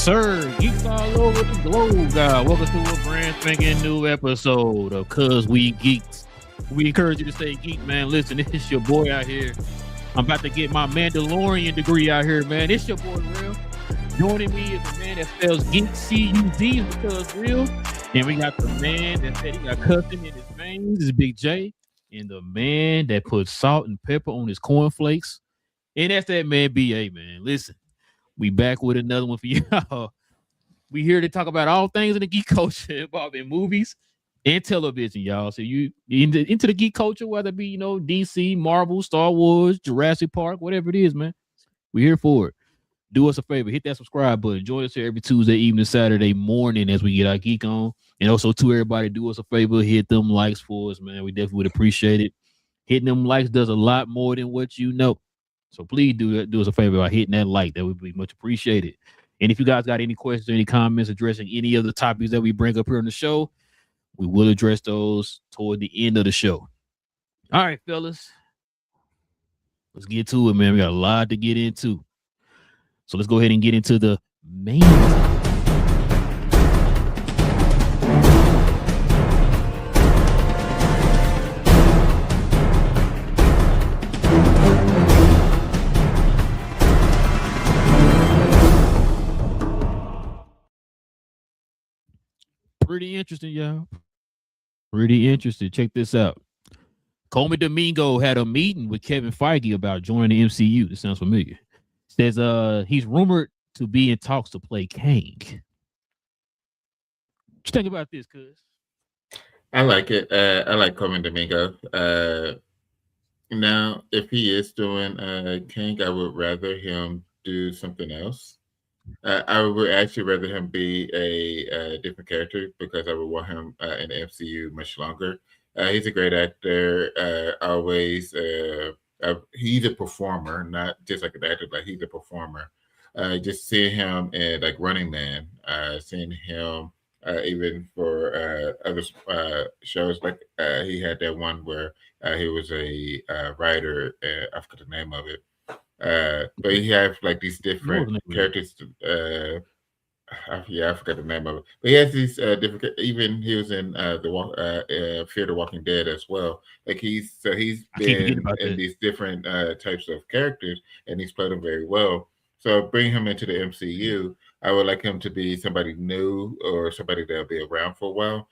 sir. Geeks all over the globe, guys. Welcome to a brand spanking new episode of Cuz We Geeks. We encourage you to stay geek, man. Listen, it's your boy out here. I'm about to get my Mandalorian degree out here, man. It's your boy, Real. Joining me is the man that spells geek, C-U-Z, because real. And we got the man that said he got cussing in his veins, is Big J. And the man that puts salt and pepper on his cornflakes. And that's that man, B.A., man. Listen. We back with another one for y'all. We here to talk about all things in the geek culture involving movies and television, y'all. So you into the geek culture, whether it be, DC, Marvel, Star Wars, Jurassic Park, whatever it is, man. We're here for it. Do us a favor, hit that subscribe button. Join us here every Tuesday evening, Saturday morning as we get our geek on. And also to everybody, do us a favor, hit them likes for us, man. We definitely would appreciate it. Hitting them likes does a lot more than what you know. So please do us a favor by hitting that like. That would be much appreciated. And if you guys got any questions or any comments addressing any of the topics that we bring up here on the show, we will address those toward the end of the show. All right, fellas. Let's get to it, man. We got a lot to get into. So let's go ahead and get into the main topic. Pretty interesting, y'all. Pretty interesting. Check this out. Coleman Domingo had a meeting with Kevin Feige about joining the MCU. This sounds familiar. Says he's rumored to be in talks to play Kang. What you think about this, cuz? I like it. I like Coleman Domingo. Now, if he is doing Kang, I would rather him do something else. I would actually rather him be a different character because I would want him in the MCU much longer. He's a great actor. Always, he's a performer, not just like an actor, but he's a performer. Just seeing him in like Running Man, seeing him even for other shows, like he had that one where he was a writer. I forgot the name of it. But he have like these different characters. I forgot the name of it. But he has these different. Even he was in Fear the Walking Dead as well. Like he's been in these different types of characters, and he's played them very well. So bring him into the MCU. I would like him to be somebody new or somebody that'll be around for a while,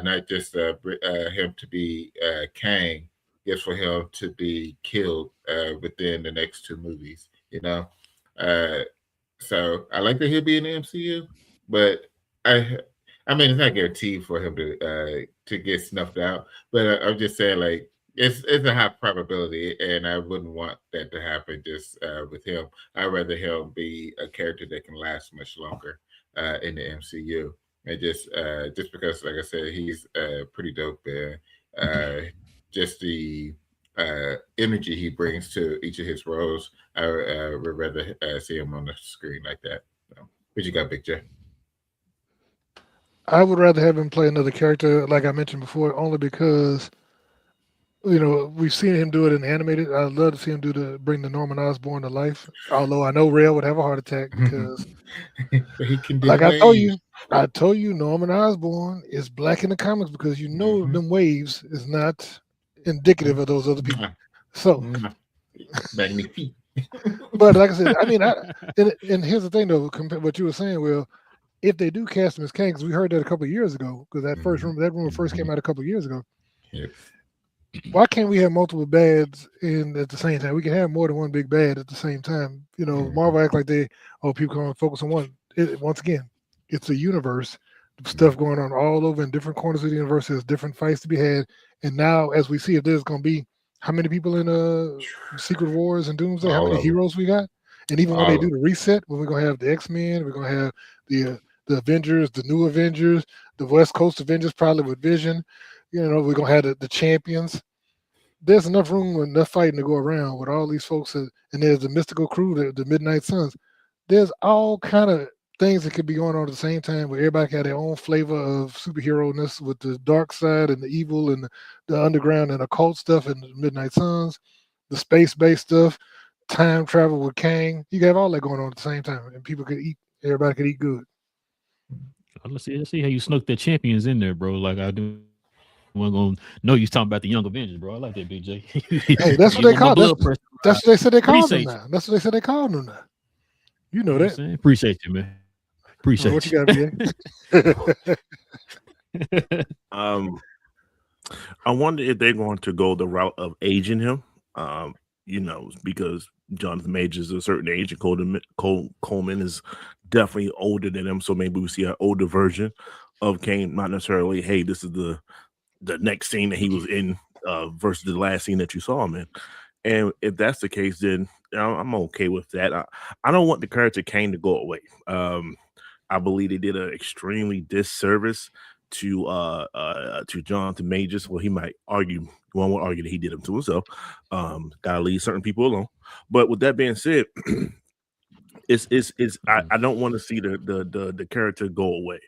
not just him to be Kang. Is for him to be killed within the next two movies, So I like that he'll be in the MCU, but I mean it's not guaranteed for him to get snuffed out. But I'm just saying, like it's a high probability, and I wouldn't want that to happen just with him. I'd rather him be a character that can last much longer in the MCU, and just because, like I said, he's pretty dope there. Just the energy he brings to each of his roles, I would rather see him on the screen like that. So, what you got, Big J? I would rather have him play another character, like I mentioned before, only because we've seen him do it in animated. I'd love to see him bring the Norman Osborn to life. Although I know Rail would have a heart attack because, he can do like I told you, Norman Osborn is black in the comics because them waves is not indicative of those other people. So, magnifique. But like I said, I mean, and here's the thing though, what you were saying, Will, if they do cast him as Kang, because we heard that a couple of years ago, because that rumor first came out a couple of years ago. Yep. Why can't we have multiple bads at the same time? We can have more than one big bad at the same time. Marvel act like people can only focus on one. Once again, it's a universe, stuff going on all over in different corners of the universe. There's different fights to be had. And now, as we see, if there's going to be how many people in Secret Wars and Doomsday, how many heroes we got? And even when they do the reset, when we're going to have the X-Men, we're going to have the Avengers, the new Avengers, the West Coast Avengers, probably with Vision. We're going to have the champions. There's enough room, enough fighting to go around with all these folks. And there's the mystical crew, the Midnight Suns. There's all kind of things that could be going on at the same time where everybody got their own flavor of superhero-ness with the dark side and the evil and the underground and occult stuff and the Midnight Suns, the space-based stuff, time travel with Kang. You have all that going on at the same time, and people could everybody could eat good. Let's see how you snuck the champions in there, bro. Like I do. I'm gonna know you talking about the Young Avengers, bro. I like that, Big J. Hey, that's what they call. That's what they said they called them Appreciate now. That's what they said they called them now. You know that. Appreciate you, man. Appreciate what you got, BA? I wonder if they're going to go the route of aging him. Because Jonathan Majors is a certain age, and Coleman is definitely older than him. So maybe we see an older version of Kane, not necessarily, hey, this is the next scene that he was in versus the last scene that you saw him in. And if that's the case, then I'm okay with that. I don't want the character Kane to go away. I believe they did an extremely disservice to Jonathan Majors. Well, he might argue. One would argue that he did him to himself. Gotta leave certain people alone. But with that being said, I don't want to see the character go away.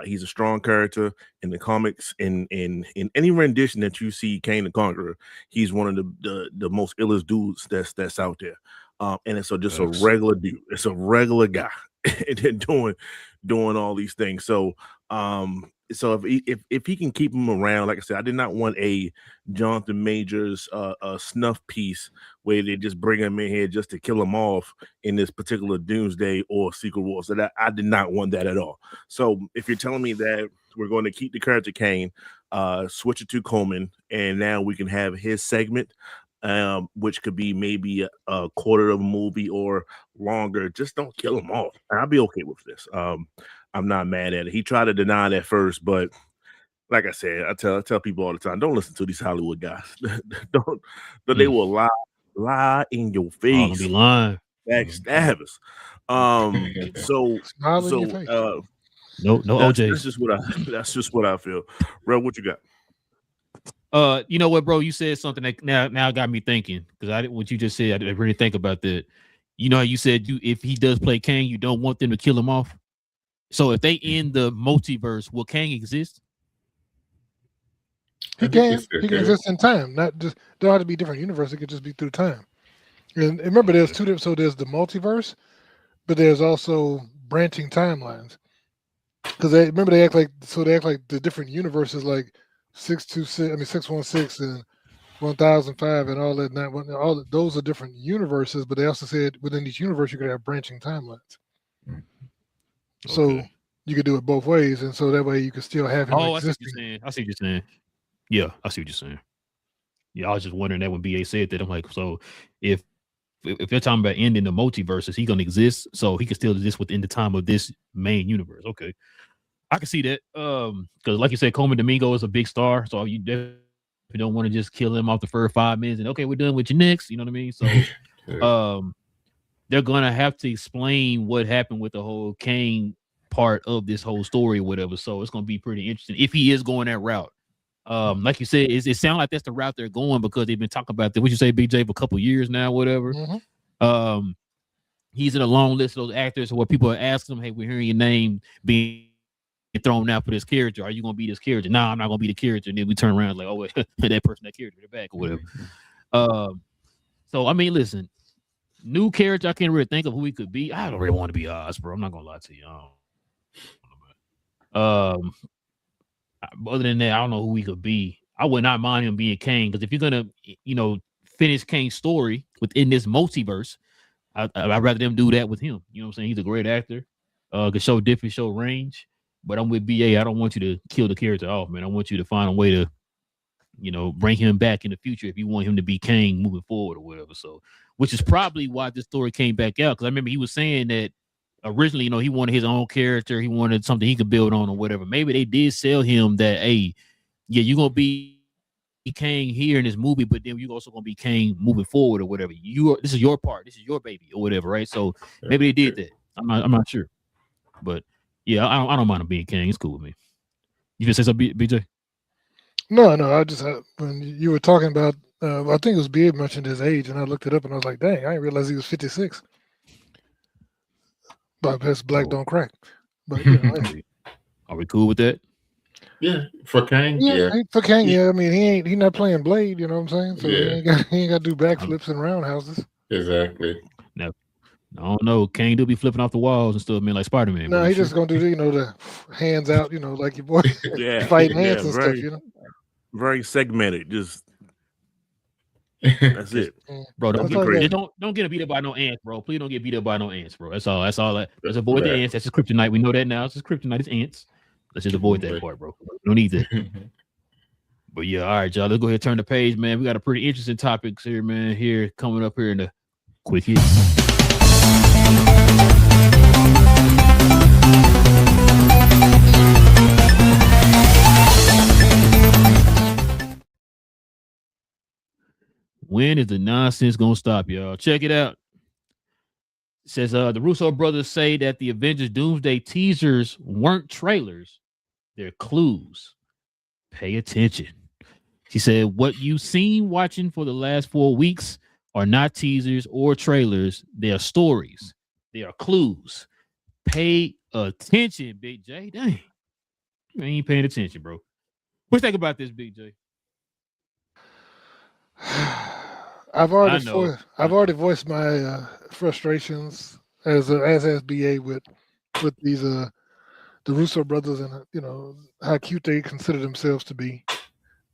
He's a strong character in the comics. In any rendition that you see Kane the Conqueror, he's one of the most illest dudes that's out there. And it's just a regular dude. It's a regular guy doing all these things. So if he can keep him around, like I said, I did not want a Jonathan Majors snuff piece where they just bring him in here just to kill him off in this particular Doomsday or Secret Wars. So that I did not want that at all. So if you're telling me that we're going to keep the character Kane, switch it to Coleman, and now we can have his segment, which could be maybe a quarter of a movie or longer. Just don't kill him off. I'll be okay with this. I'm not mad at it. He tried to deny that first, but like I said, I tell people all the time, don't listen to these Hollywood guys. They will lie in your face. Don't be lying. Backstabbers. No OJ. That's just what I feel. Bro, what you got? You know what, bro? You said something that now got me thinking, because what you just said, I didn't really think about that. You know how you said if he does play Kang, you don't want them to kill him off. So if they end the multiverse, will Kang exist? He can exist in time. Not just don't have to be different universe. It could just be through time. And remember, there's two different. So there's the multiverse, but there's also branching timelines. Because they act like the different universes, like 616 and 1005 and all that. All those are different universes, but they also said within each universe you could have branching timelines. So you could do it both ways, and so that way you could still have him existing. I see what you're saying. Yeah, I see what you're saying. Yeah, I was just wondering that when BA said that. I'm like, so if they're talking about ending the multiverse, is he going to exist? So he can still exist within the time of this main universe. Okay. I can see that. Because like you said, Coleman Domingo is a big star. So you definitely don't want to just kill him off the first 5 minutes and okay, we're done with you next. You know what I mean? So they're gonna have to explain what happened with the whole Kang part of this whole story or whatever. So it's gonna be pretty interesting if he is going that route. Like you said, it sounds like that's the route they're going because they've been talking about that. What you say, BJ, for a couple years now, whatever. Mm-hmm. He's in a long list of those actors where people are asking him, "Hey, we're hearing your name being thrown out for this character. Are you gonna be this character?" No, I'm not gonna be the character. And then we turn around like, "Oh, wait, that person, that character, they're back or whatever." So I mean, listen. New character, I can't really think of who he could be. I don't really want to be Oz, bro. I'm not gonna lie to you. Other than that, I don't know who he could be. I would not mind him being Kang because if you're gonna, finish Kang's story within this multiverse, I'd rather them do that with him. You know what I'm saying? He's a great actor. Could show different, show range. But I'm with BA. I don't want you to kill the character off, man. I want you to find a way to, bring him back in the future if you want him to be Kang moving forward or whatever. So. Which is probably why this story came back out. Because I remember he was saying that originally, he wanted his own character. He wanted something he could build on or whatever. Maybe they did sell him that, hey, yeah, you're going to be Kang here in this movie, but then you're also going to be Kang moving forward or whatever. This is your part. This is your baby or whatever, right? So maybe they did that. I'm not sure. But, yeah, I don't mind him being Kang. It's cool with me. You just say something, BJ? No. I just when you were talking about, I think it was Beard mentioned his age, and I looked it up, and I was like, "Dang, I didn't realize he was 56." But that's black don't crack. But are we cool with that? Yeah, for Kang. Yeah, for Kang. Yeah, I mean, he not playing Blade. You know what I'm saying? So he ain't got to do backflips and roundhouses. Exactly. I don't know. Kane do be flipping off the walls and stuff, man, like Spider-Man. No, bro. he's just gonna do the hands out, like your boy Yeah, fighting yeah, ants and stuff. very segmented. Just that's it. Bro, That's don't all you get, got. don't get beat up by no ants, bro. Please don't get beat up by no ants, bro. That's all. That's all. Let's avoid the Right. ants. That's just kryptonite. We know that now. It's just kryptonite. It's ants. Let's just avoid that part, bro. No need that. But yeah, all right, y'all. Let's go ahead and turn the page, man. We got a pretty interesting topics here, man. Here coming up here in the quick hits. When is the nonsense gonna stop, y'all? Check it out. It says the Russo brothers say that the Avengers Doomsday teasers weren't trailers, they're clues. Pay attention. She said, what you've seen watching for the last 4 weeks are not teasers or trailers. They are stories. They are clues. Pay attention, Big J. Dang. You ain't paying attention, bro. What you think about this, Big J? I've already voiced my frustrations as has BA with these the Russo brothers and how cute they consider themselves to be.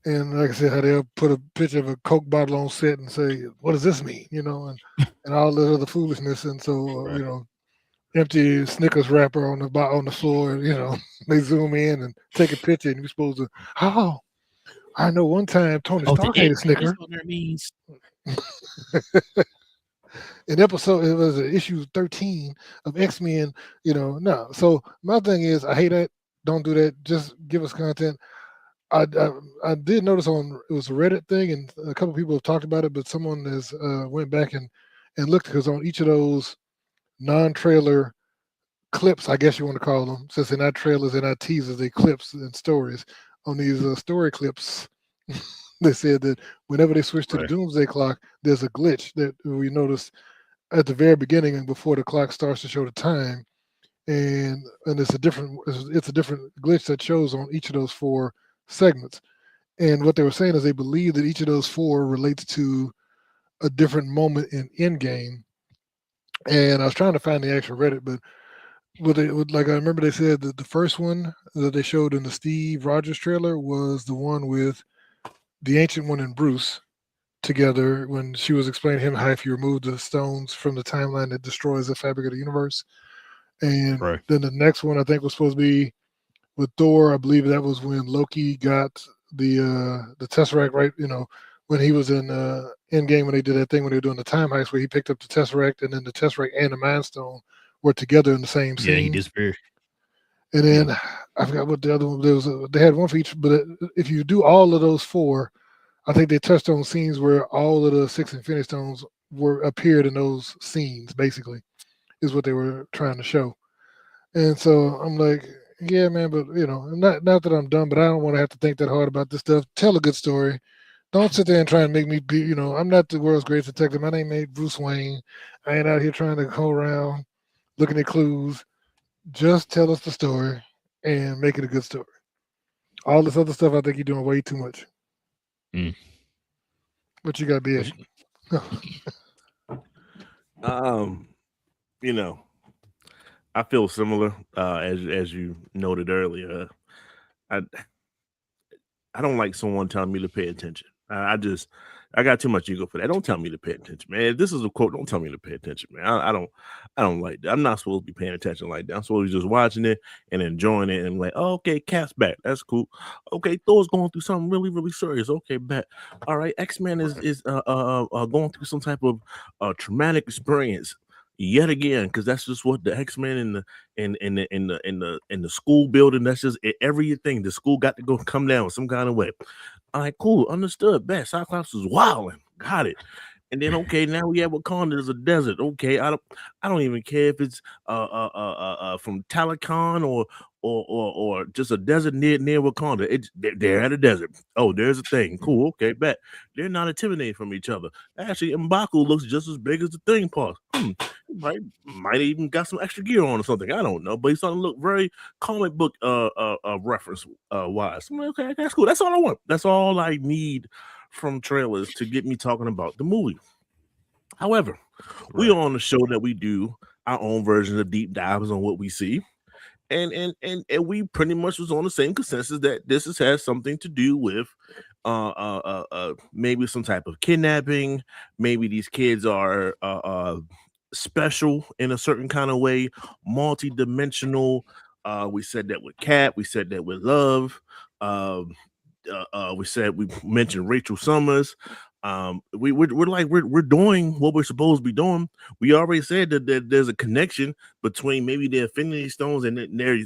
And like I said, how they'll put a picture of a Coke bottle on set and say, "What does this mean?" And all the other foolishness. And so, empty Snickers wrapper on the floor. And, they zoom in and take a picture, and you're supposed to. Oh, I know one time Tony Stark ate a Snicker. Means. In episode, it was issue 13 of X-Men. No. So my thing is, I hate that. Don't do that. Just give us content. I did notice it was a Reddit thing, and a couple people have talked about it, but someone has went back and looked, because on each of those non-trailer clips, I guess you want to call them, since they're not trailers, they're not teasers, they're clips and stories. On these story clips, they said that whenever they switch to the Doomsday Clock, there's a glitch that we noticed at the very beginning and before the clock starts to show the time, and it's a different glitch that shows on each of those 4 segments. And what they were saying is they believe that each of those 4 relates to a different moment in Endgame. And I was trying to find the actual Reddit, but I remember they said that the first one that they showed in the Steve Rogers trailer was the one with the Ancient One and Bruce together, when she was explaining to him how if you remove the stones from the timeline, it destroys the fabric of the universe. And then the next one I think was supposed to be with Thor. I believe that was when Loki got the Tesseract, right? When he was in Endgame, when they did that thing when they were doing the time heist, where he picked up the Tesseract, and then the Tesseract and the Mind Stone were together in the same scene. Yeah, he disappeared. And then I forgot what the other one. They had one for each, but if you do all of those 4, I think they touched on scenes where all of the 6 Infinity Stones appeared in those scenes. Basically, is what they were trying to show. And so I'm like, yeah, man, but not that I'm dumb, but I don't want to have to think that hard about this stuff. Tell a good story. Don't sit there and try and make me be. I'm not the world's greatest detective. My name ain't Bruce Wayne. I ain't out here trying to go around looking at clues. Just tell us the story and make it a good story. All this other stuff, I think you're doing way too much. But you got to be it. I feel similar as you noted earlier. I don't like someone telling me to pay attention. I got too much ego for that. Don't tell me to pay attention, man. If this is a quote, don't tell me to pay attention, man. I don't like that. I'm not supposed to be paying attention like that. I'm supposed to be just watching it and enjoying it and like, oh, okay, Cat's back. That's cool. Okay, Thor's going through something really, really serious. Okay, bet. All right, X-Men is going through some type of traumatic experience yet again, because that's just what the X-Men in the school building. That's just everything. The school got to come down some kind of way. All right, cool, understood. Bet Cyclops is wilding, got it. And then okay, now we have Wakanda as a desert. Okay, I don't even care if it's from Talakon or just a desert near Wakanda. They're at a desert. Oh, there's a thing. Cool. Okay, bet they're not intimidating from each other. Actually, M'Baku looks just as big as the thing part. Might even got some extra gear on or something. I don't know, but he's starting to look very comic book reference wise. I'm like, okay, that's cool. That's all I want. That's all I need from trailers to get me talking about the movie. However, We on the show that we do our own version of deep dives on what we see. And we pretty much was on the same consensus that this has something to do with maybe some type of kidnapping. Maybe these kids are special in a certain kind of way, multi-dimensional. We said that with Cat. We said that with Love. We mentioned Rachel Summers. We're doing what we're supposed to be doing. We already said that there's a connection between maybe the Infinity Stones and they're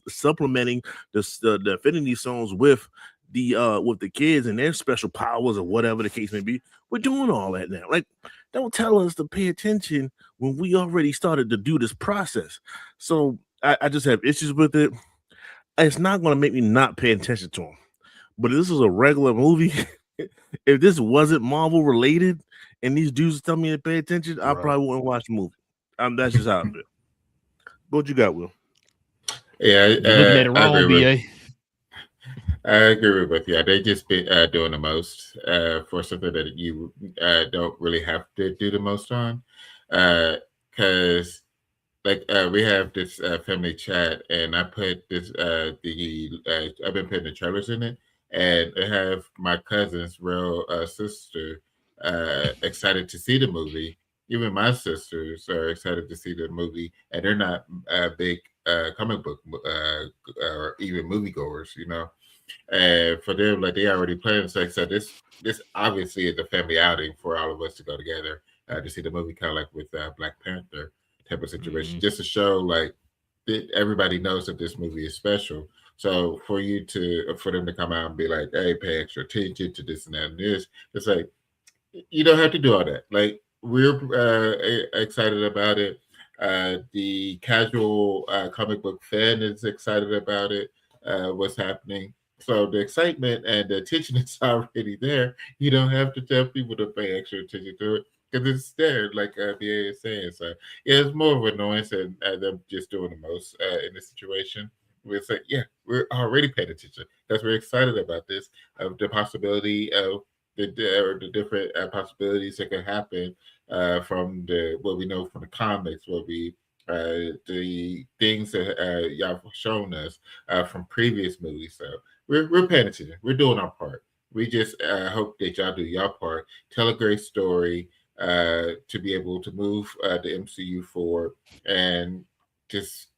supplementing the Infinity Stones with the kids and their special powers or whatever the case may be. We're doing all that now. Like, don't tell us to pay attention when we already started to do this process. So I just have issues with it. It's not going to make me not pay attention to them. But if this is a regular movie, if this wasn't Marvel related and these dudes tell me to pay attention, I probably wouldn't watch the movie. That's just how I feel. What you got, Will? Yeah, looking at it wrong, BA. I agree with you. They just be doing the most for something that you don't really have to do the most on. Because we have this family chat, and I put this I've been putting the trailers in it, and I have my cousin's real sister excited to see the movie. Even my sisters are excited to see the movie, and they're not big comic book or even moviegoers, you know. And for them, like, they already planned. So this obviously is a family outing for all of us to go together to see the movie, kind of like with Black Panther type of situation, just to show like that everybody knows that this movie is special. So for them to come out and be like, hey, pay extra attention to this and that and this, it's like, you don't have to do all that. Like, we're excited about it. The casual comic book fan is excited about it. What's happening? So the excitement and the attention is already there. You don't have to tell people to pay extra attention to it because it's there, like BA is saying. So yeah, it's more of an annoyance and them just doing the most in this situation. We're saying, yeah, we're already paying attention because we're excited about this, of the possibility of the different possibilities that could happen from what we know from the comics, the things that y'all have shown us from previous movies. So we're paying attention. We're doing our part. We just hope that y'all do your part. Tell a great story to be able to move the MCU forward and just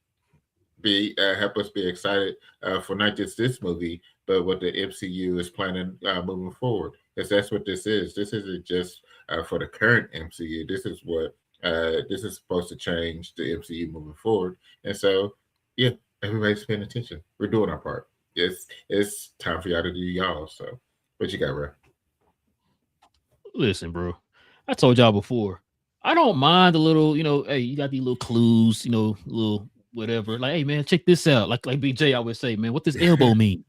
help us be excited for not just this movie, but what the MCU is planning moving forward. Because that's what this is. This isn't just for the current MCU. This is what this is supposed to change the MCU moving forward. And so, yeah, everybody's paying attention. We're doing our part. It's time for y'all to do y'all. So, what you got, bro? Listen, bro. I told y'all before. I don't mind the little, hey, you got these little clues, little whatever. Like, hey, man, check this out. Like BJ always say, man, what does elbow mean?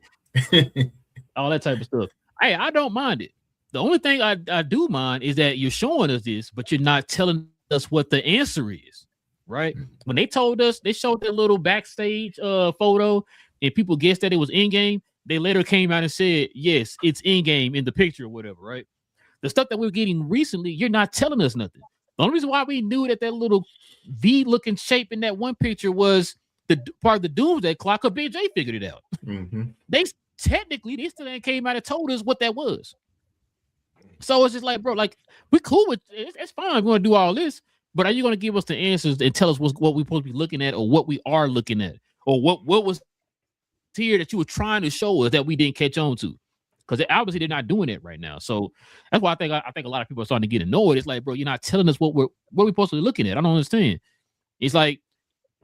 All that type of stuff. Hey, I don't mind it. The only thing I do mind is that you're showing us this, but you're not telling us what the answer is, right? When they told us, they showed that little backstage photo, and people guessed that it was in-game. They later came out and said, yes, it's in-game in the picture or whatever, right? The stuff that we're getting recently, you're not telling us nothing. The only reason why we knew that little V-looking shape in that one picture was the part of the Doomsday Clock, because BJ figured it out. They still ain't came out and told us what that was. So it's just like, bro, like, we cool with it. It's fine. We're going to do all this, but are you going to give us the answers and tell us what we're supposed to be looking at, or what we are looking at, or what was here that you were trying to show us that we didn't catch on to? Because obviously they're not doing it right now. So that's why I think a lot of people are starting to get annoyed. It's like, bro, you're not telling us what we're supposed to be looking at. I don't understand. It's like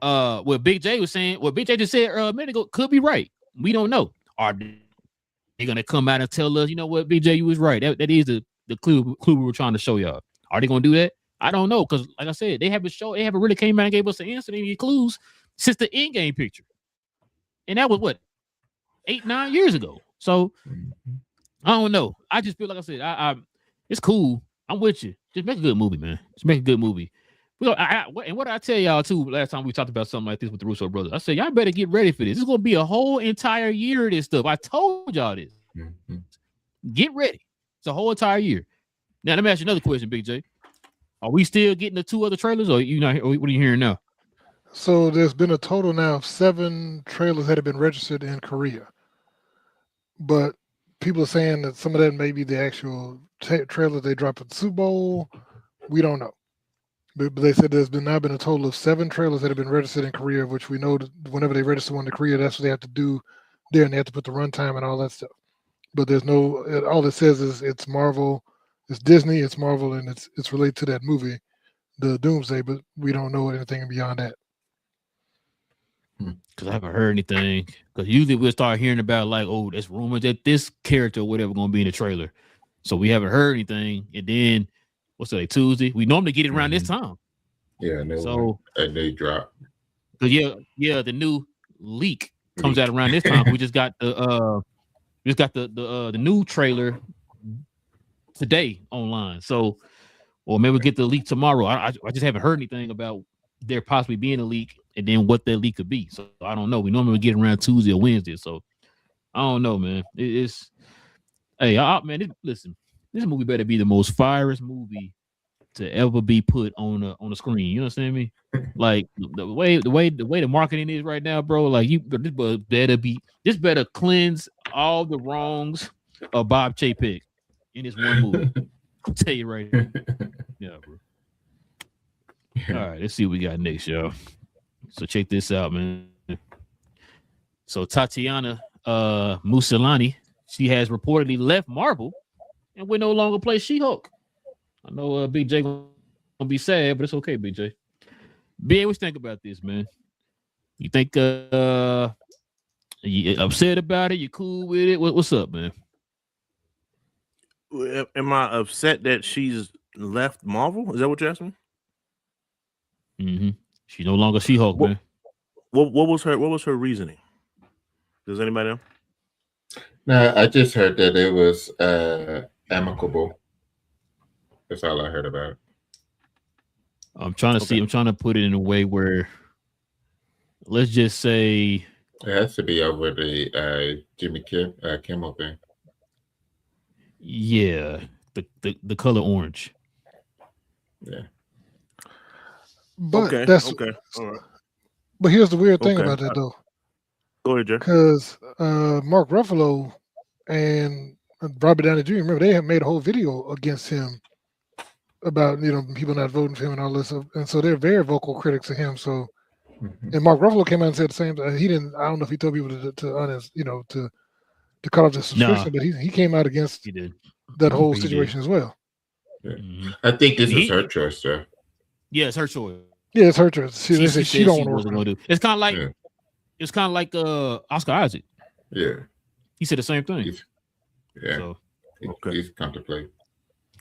what Big J was saying, what Big J just said a minute ago could be right. We don't know. Are they gonna come out and tell us, you know what, BJ, you was right? That is the clue we were trying to show y'all. Are they gonna do that? I don't know, because like I said, they haven't really came out and gave us the answer to any clues since the in-game picture. And that was what, 8-9 years ago. So I don't know. I just feel like I said, I it's cool. I'm with you. Just make a good movie, man. Just make a good movie. And what did I tell y'all too last time we talked about something like this with the Russo brothers? I said, y'all better get ready for this. This is gonna be a whole entire year of this stuff. I told y'all this. Get ready. It's a whole entire year. Now let me ask you another question, Big J. Are we still getting the 2 other trailers, or you not? Or what are you hearing now? So there's been a total now of 7 trailers that have been registered in Korea, but people are saying that some of that may be the actual trailers they dropped at the Super Bowl. We don't know. But they said there's now been a total of 7 trailers that have been registered in Korea, which we know that whenever they register one to Korea, that's what they have to do there, and they have to put the runtime and all that stuff. But there's no, all it says is it's Marvel, it's Disney, it's Marvel, and it's related to that movie, the Doomsday, but we don't know anything beyond that. Because I haven't heard anything. Because usually we'll start hearing about like, oh, there's rumors that this character or whatever going to be in the trailer. So we haven't heard anything. And then what's today, Tuesday? We normally get it around this time. Yeah, no. So a new drop. But yeah, the new leak comes out around this time. We just got the new trailer today online. So, or maybe we'll get the leak tomorrow. I just haven't heard anything about there possibly being a leak and then what that leak could be. So I don't know. We normally get around Tuesday or Wednesday. So I don't know, man. Listen, this movie better be the most fireest movie to ever be put on the screen. You understand me? Like the way the marketing is right now, bro. Like this better cleanse all the wrongs of Bob Chapek in this one movie. I'll tell you right now. Yeah, bro. All right, let's see what we got next, y'all. So check this out, man. So Tatiana Maslany, she has reportedly left Marvel and will no longer play She-Hulk. I know Big J gonna be sad, but it's okay, Big J. Ben, what you think about this, man? You think you upset about it? You cool with it? What's up, man? Am I upset that she's left Marvel? Is that what you're asking? Mm-hmm. She's no longer She-Hulk, man. What was her reasoning? Does anybody know? No, I just heard that it was amicable. That's all I heard about it. I'm trying to see. I'm trying to put it in a way where, let's just say, it has to be over the Jimmy Kimmel thing. Yeah, the color orange. Yeah. But okay. All right. But here's the weird thing about that, though. Go ahead, Jay. Because Mark Ruffalo and Robert Downey Jr., remember, they have made a whole video against him about, people not voting for him and all this stuff. And so they're very vocal critics of him. So, and Mark Ruffalo came out and said the same thing. He didn't, I don't know if he told people to cut off the subscription, but he came out against that whole situation as well. Yeah. I think this is her choice, though. Yeah, it's her choice. Yeah, it's her choice. She don't want to do. It's kind of like Oscar Isaac. Yeah, he said the same thing. He's contemplating.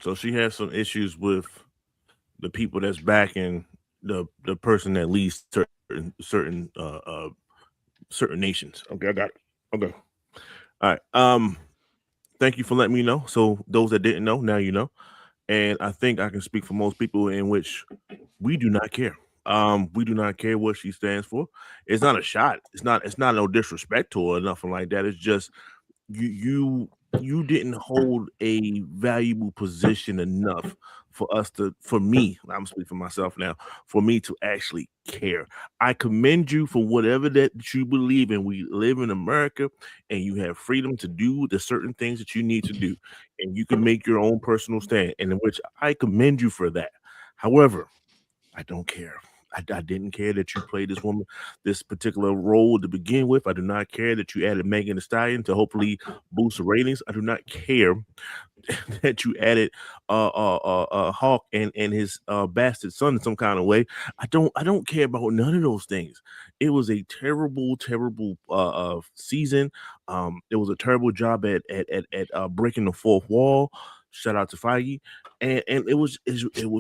So she has some issues with the people that's backing the person that leads certain nations. Okay, I got it. Okay, all right. Thank you for letting me know. So those that didn't know, now you know. And I think I can speak for most people in which we do not care. We do not care what she stands for. It's not a shot. It's not no disrespect to her or nothing like that. It's just you didn't hold a valuable position enough for me, I'm speaking for myself now, for me to actually care. I commend you for whatever that you believe in. We live in America and you have freedom to do the certain things that you need to do, and you can make your own personal stand, and in which I commend you for that. However, I don't care. I didn't care that you played this woman, this particular role to begin with. I do not care that you added Megan Thee Stallion to hopefully boost the ratings. I do not care that you added Hawk and his bastard son in some kind of way. I don't care about none of those things. It was a terrible season. It was a terrible job at breaking the fourth wall. Shout out to Feige, and it was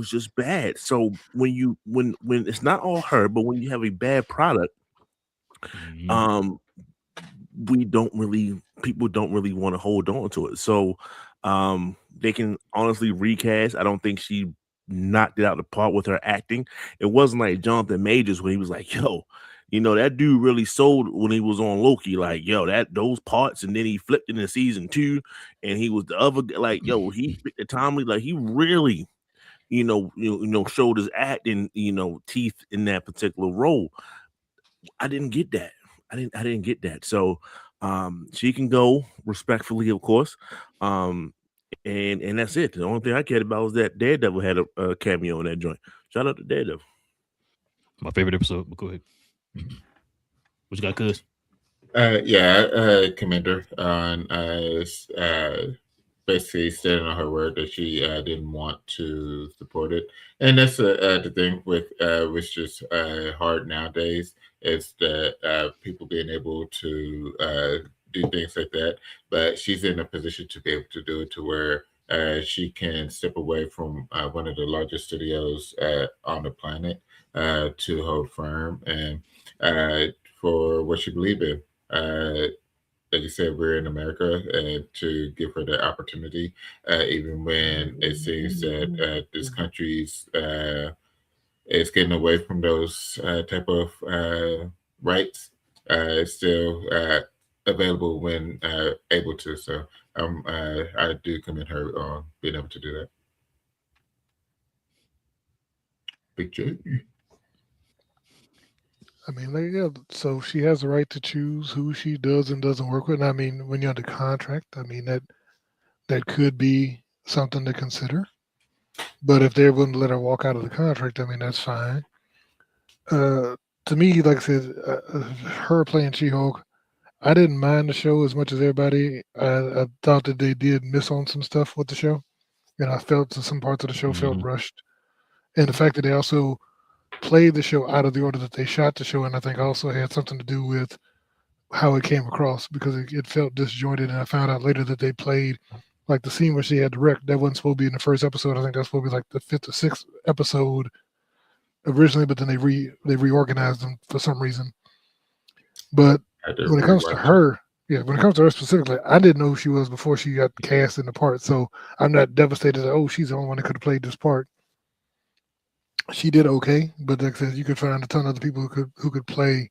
just bad. So when it's not all her, but when you have a bad product, people don't really want to hold on to it. So they can honestly recast. I don't think she knocked it out of the park with her acting. It wasn't like Jonathan Majors when he was like, yo, that dude really sold when he was on Loki, like, yo, those parts, and then he flipped it in season 2, and he was the other, like, yo, he picked the Tommy, like, he really showed his acting, teeth in that particular role. I didn't get that. I didn't get that. So she can go respectfully, of course. And that's it. The only thing I cared about was that Daredevil had a cameo in that joint. Shout out to Daredevil. My favorite episode. But go ahead. What you got, cuz? Commend her on basically standing on her word that she didn't want to support it, and that's the thing with which is hard nowadays is that people being able to do things like that, but she's in a position to be able to do it to where she can step away from one of the largest studios on the planet to hold firm and for what she believes in. Like you said, we're in America, and to give her the opportunity, even when it seems that this country's is getting away from those type of rights, it's still available when able to. So I do commend her on being able to do that. Big J. I mean, yeah, so she has the right to choose who she does and doesn't work with. And I mean, when you're under contract, I mean that could be something to consider. But if they're willing to let her walk out of the contract, I mean, that's fine. To me, like I said, her playing She-Hulk, I didn't mind the show as much as everybody. I thought that they did miss on some stuff with the show, and I felt that some parts of the show felt rushed. And the fact that they also played the show out of the order that they shot the show, and I think also had something to do with how it came across because it felt disjointed. And I found out later that they played like the scene where she had the wreck. That wasn't supposed to be in the first episode. I think that's supposed to be like the 5th or 6th episode originally, but then they reorganized them for some reason. But when it comes to her, when it comes to her specifically, I didn't know who she was before she got cast in the part. So I'm not devastated that, she's the only one that could have played this part. She did okay, but like I said, you could find a ton of other people who could play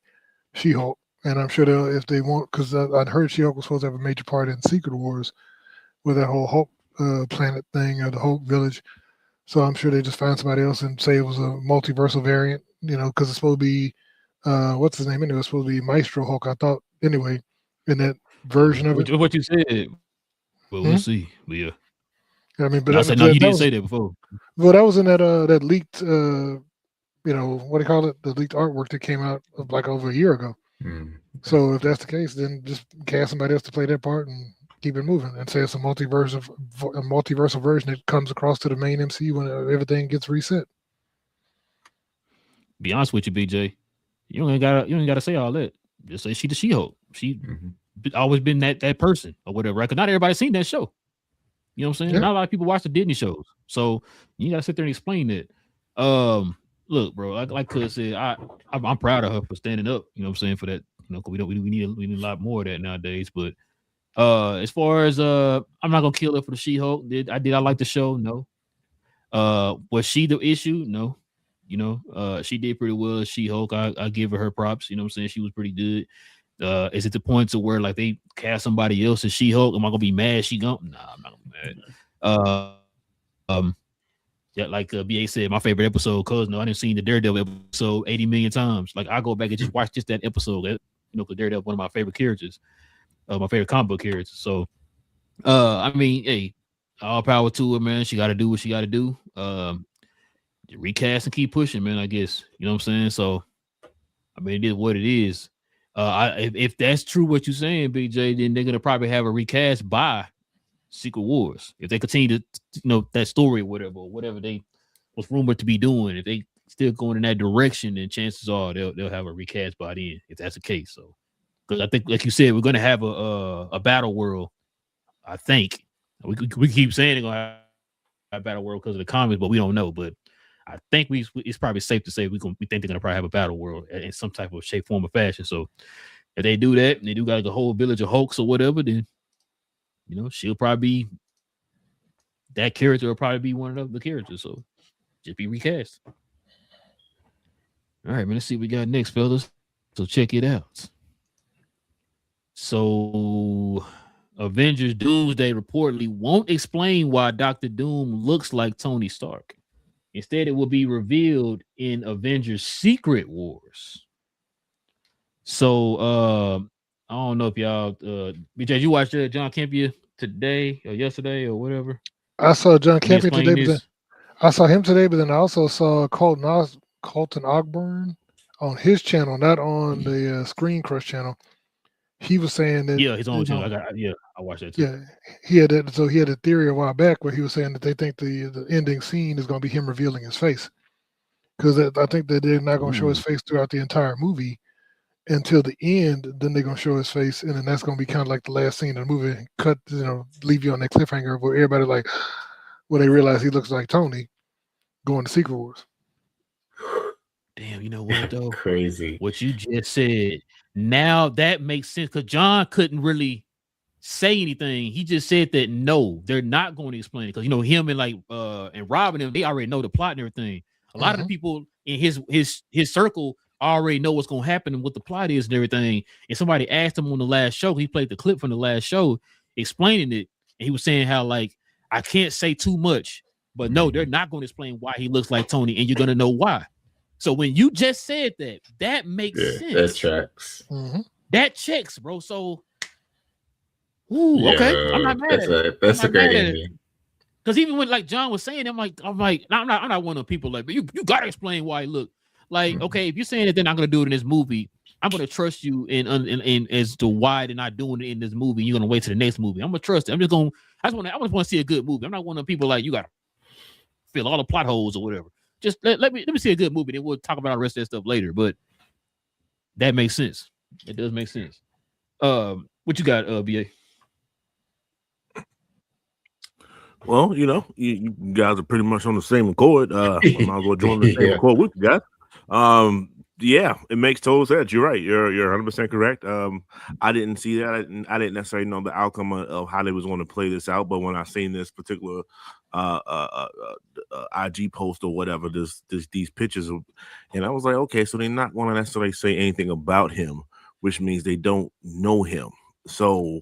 She-Hulk, and I'm sure they'll, if they want, because I'd heard She-Hulk was supposed to have a major part in Secret Wars with that whole Hulk planet thing or the Hulk village. So I'm sure they just find somebody else and say it was a multiversal variant, because it's supposed to be what's his name anyway? It's supposed to be Maestro Hulk, I thought, anyway, in that version of it. What you said, well, we'll see. But yeah. I mean, but I said no. You didn't say that before. Well, that was in that leaked, what do you call it? The leaked artwork that came out like over a year ago. So if that's the case, then just cast somebody else to play that part and keep it moving, and say it's a multiversal version that comes across to the main MCU when everything gets reset. Be honest with you, BJ, you ain't gotta say all that. Just say she the She-Hulk. She always been that person or whatever, right? Because not everybody's seen that show. You know what I'm saying? Yeah. Not a lot of people watch the Disney shows, so you gotta sit there and explain that. Look, bro, like Cuz said, I'm proud of her for standing up. You know what I'm saying, for that. Cause we need a lot more of that nowadays. But as far as I'm not gonna kill her for the She-Hulk. Did I like the show? No. Was she the issue? No. She did pretty well as She-Hulk. I give her props. You know what I'm saying? She was pretty good. Is it the point to where like they cast somebody else as She-Hulk? Am I gonna be mad? Nah, I'm not gonna be mad. Yeah, like BA said, my favorite episode, cause I didn't seen the Daredevil episode 80 million times. Like I go back and just watch just that episode. Because Daredevil one of my favorite characters, my favorite comic book characters. So, I mean, hey, all power to her, man. She got to do what she got to do. Recast and keep pushing, man. I guess you know what I'm saying. So, I mean, it is what it is. If that's true what you're saying, BJ, then they're gonna probably have a recast by Secret Wars if they continue to, that story or whatever they was rumored to be doing. If they still going in that direction, then chances are they'll have a recast by then if that's the case. So, because I think, like you said, we're gonna have a battle world. I think we keep saying they're gonna have a battle world because of the comics, but we don't know. But I think it's probably safe to say we think they're gonna probably have a battle world in some type of shape, form, or fashion. So if they do that and they do got like a whole village of Hulks or whatever, then she'll probably be that character will probably be one of the characters. So just be recast. All right, man. Let's see what we got next, fellas. So check it out. So Avengers Doomsday reportedly won't explain why Dr. Doom looks like Tony Stark. Instead, it will be revealed in Avengers Secret Wars. So I don't know if y'all BJ, you watched John Kempia today or yesterday or whatever. I saw John Let me Kempia explain today, but this. I saw him today, but then I also saw Colton Ogburn on his channel, not on the Screen Crush channel. He was saying that Yeah, his own channel. I watched that too. yeah, he had that. So he had a theory a while back where he was saying that they think the ending scene is going to be him revealing his face, because I think that they're not going to show his face throughout the entire movie until the end. Then they're going to show his face, and then that's going to be kind of like the last scene of the movie. Cut, leave you on that cliffhanger where everybody like, when they realize he looks like Tony, going to Secret Wars. Damn, you know what though? Crazy. What you just said. Now that makes sense because John couldn't really say anything. He just said that no, they're not going to explain it because him and and Rob and them, they already know the plot and everything. A lot of the people in his circle already know what's going to happen and what the plot is and everything. And somebody asked him on the last show, he played the clip from the last show explaining it, and he was saying how I can't say too much, but no, they're not going to explain why he looks like Tony, and you're going to know why. So when you just said that makes sense. That tracks. That checks, bro. So, okay, I'm not mad at it. That's a great ending. Because even when John was saying, I'm not one of the people but you gotta explain why he looked like. Okay, if you're saying that they're not gonna do it in this movie, I'm gonna trust you in as to why they're not doing it in this movie. You're gonna wait to the next movie. I'm gonna trust it. I just want to see a good movie. I'm not one of the people you gotta fill all the plot holes or whatever. Just let me see a good movie, then we'll talk about the rest of that stuff later. But that makes sense. It does make sense. What you got, BA? Well, you guys are pretty much on the same accord. I might as well join the same accord with you guys. Yeah, it makes total sense. You're right. You're 100% correct. I didn't see that. I didn't necessarily know the outcome of how they was going to play this out. But when I seen this particular IG post or whatever, these pictures, and I was like, okay, so they're not going to necessarily say anything about him, which means they don't know him. So,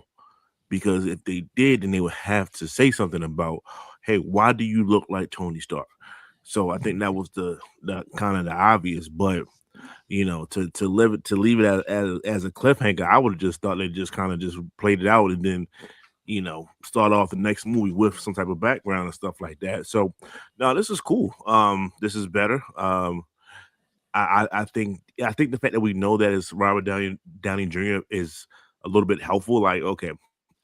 because if they did, then they would have to say something about, hey, why do you look like Tony Stark? So I think that was the kind of the obvious, but to leave it as a cliffhanger, I would have just thought they just kind of just played it out and then start off the next movie with some type of background and stuff like that. So no, this is cool. This is better. I think the fact that we know that it's Robert Downey Jr. is a little bit helpful. Like, okay,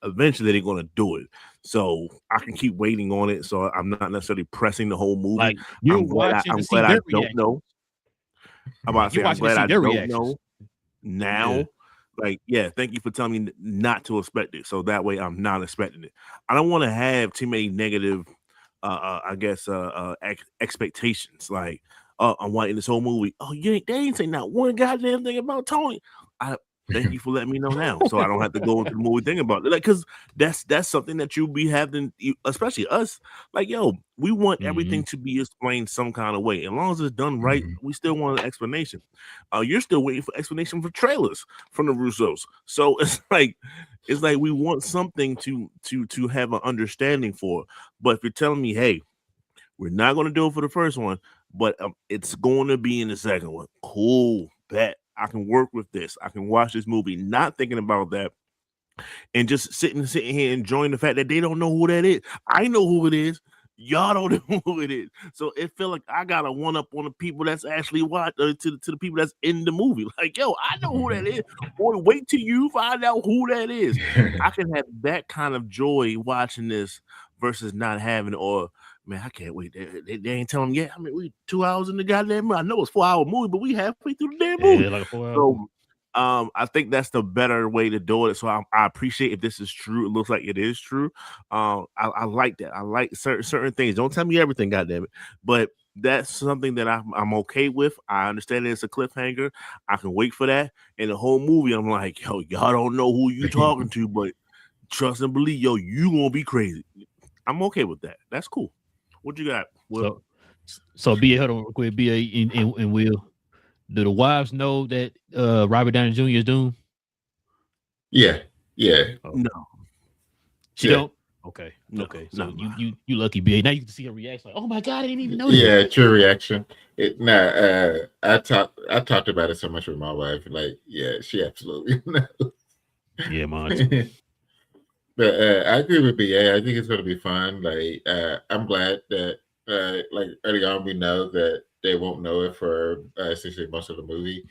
eventually they're going to do it, so I can keep waiting on it. So I'm not necessarily pressing the whole movie. Like I'm glad I don't know. I'm glad I don't know now. Yeah. Like, yeah, thank you for telling me not to expect it. So that way I'm not expecting it. I don't want to have too many negative, expectations. Like, I'm watching this whole movie. Oh, they ain't saying not one goddamn thing about Tony. Thank you for letting me know now, so I don't have to go into the movie thinking about it. Like, because that's something that you'll be having, especially us. Like, yo, we want everything to be explained some kind of way. As long as it's done right, we still want an explanation. You're still waiting for explanation for trailers from the Russos, so it's like we want something to have an understanding for. But if you're telling me, hey, we're not going to do it for the first one, but it's going to be in the second one, cool, bet. I can work with this. I can watch this movie, not thinking about that, and just sitting here enjoying the fact that they don't know who that is. I know who it is. Y'all don't know who it is. So it feel like I got to one up on the people that's actually watch to the people that's in the movie. Like, yo, I know who that is. Boy, wait till you find out who that is. I can have that kind of joy watching this versus not having it. Or, man, I can't wait. They ain't telling me yet. I mean, we 2 hours in the goddamn movie. I know it's 4-hour movie, but we halfway through the damn movie. Yeah, like a 4 hour. So, I think that's the better way to do it. So I appreciate if this is true. It looks like it is true. I like that. I like certain things. Don't tell me everything, goddammit. But that's something that I'm okay with. I understand it's a cliffhanger. I can wait for that. And the whole movie, I'm like, yo, y'all don't know who you talking to, but trust and believe, yo, you gonna be crazy. I'm okay with that. That's cool. What you got, Will? So BA, hold on real quick. BA and Will. Do the wives know that Robert Downey Jr. is doomed? Yeah. No. She don't? Okay. No, Okay. So no. you lucky BA. Now you can see her reaction like, oh my god, I didn't even know that. Yeah, true reaction. I talked about it so much with my wife. Like, yeah, she absolutely knows. Yeah, man. But I agree with BA. I think it's going to be fun. Like, I'm glad that like early on we know that they won't know it for essentially most of the movie.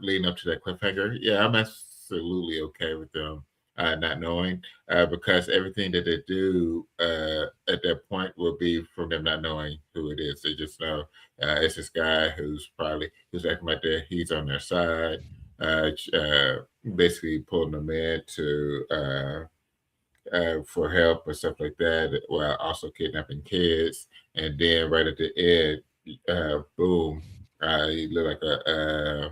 Leading up to that cliffhanger, yeah, I'm absolutely okay with them not knowing because everything that they do at that point will be from them not knowing who it is. They just know it's this guy who's acting like he's on their side, basically pulling them in to. For help or stuff like that, while also kidnapping kids. And then right at the end, boom, you look like a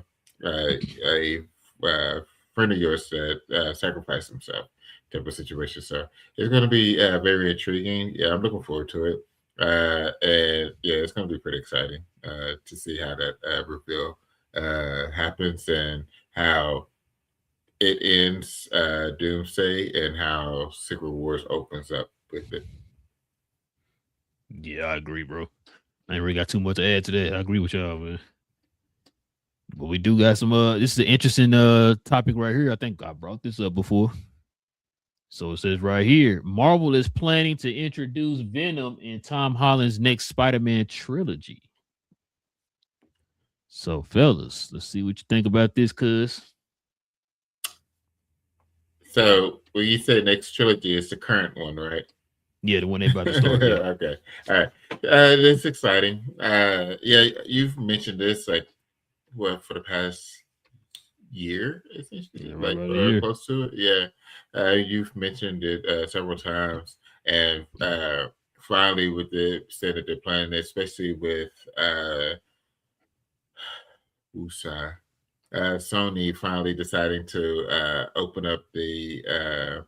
friend of yours that sacrificed himself type of situation. So it's going to be very intriguing. Yeah, I'm looking forward to it. And yeah, it's going to be pretty exciting to see how that reveal happens and how it ends Doomsday and how Secret Wars opens up with it. Yeah, I agree, bro. I ain't really got too much to add to that. I agree with y'all, man. But we do got some this is an interesting topic right here. I think I brought this up before. So it says right here, Marvel is planning to introduce Venom in Tom Holland's next Spider-Man trilogy. So, fellas, let's see what you think about this, cuz. So when you say next trilogy, it's the current one, right? Yeah, the one they about to start. Yeah. Okay. All right. It's exciting. Yeah, you've mentioned this like for the past year, essentially, Yeah, like right about a year. close to it. Yeah. You've mentioned it several times, and finally with the said that they're planning, especially with Sony finally deciding to open up the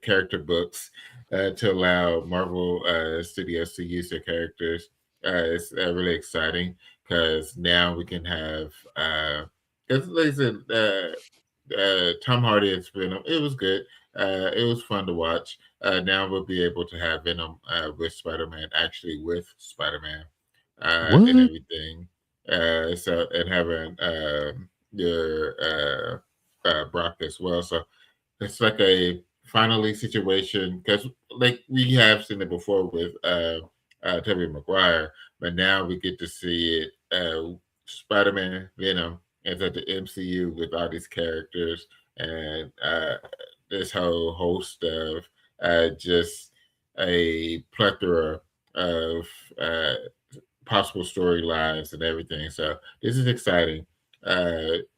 character books to allow Marvel Studios to use their characters. It's really exciting because now we can have. Because like I said, Tom Hardy as Venom, it was good. It was fun to watch. Now we'll be able to have Venom with Spider-Man, actually with Spider-Man and everything. So and having your Brock as well. So it's like a finally situation because like we have seen it before with Tobey Maguire, but now we get to see it Spider-Man, Venom, and at the MCU with all these characters and this whole host of just a plethora of possible storylines and everything. So this is exciting.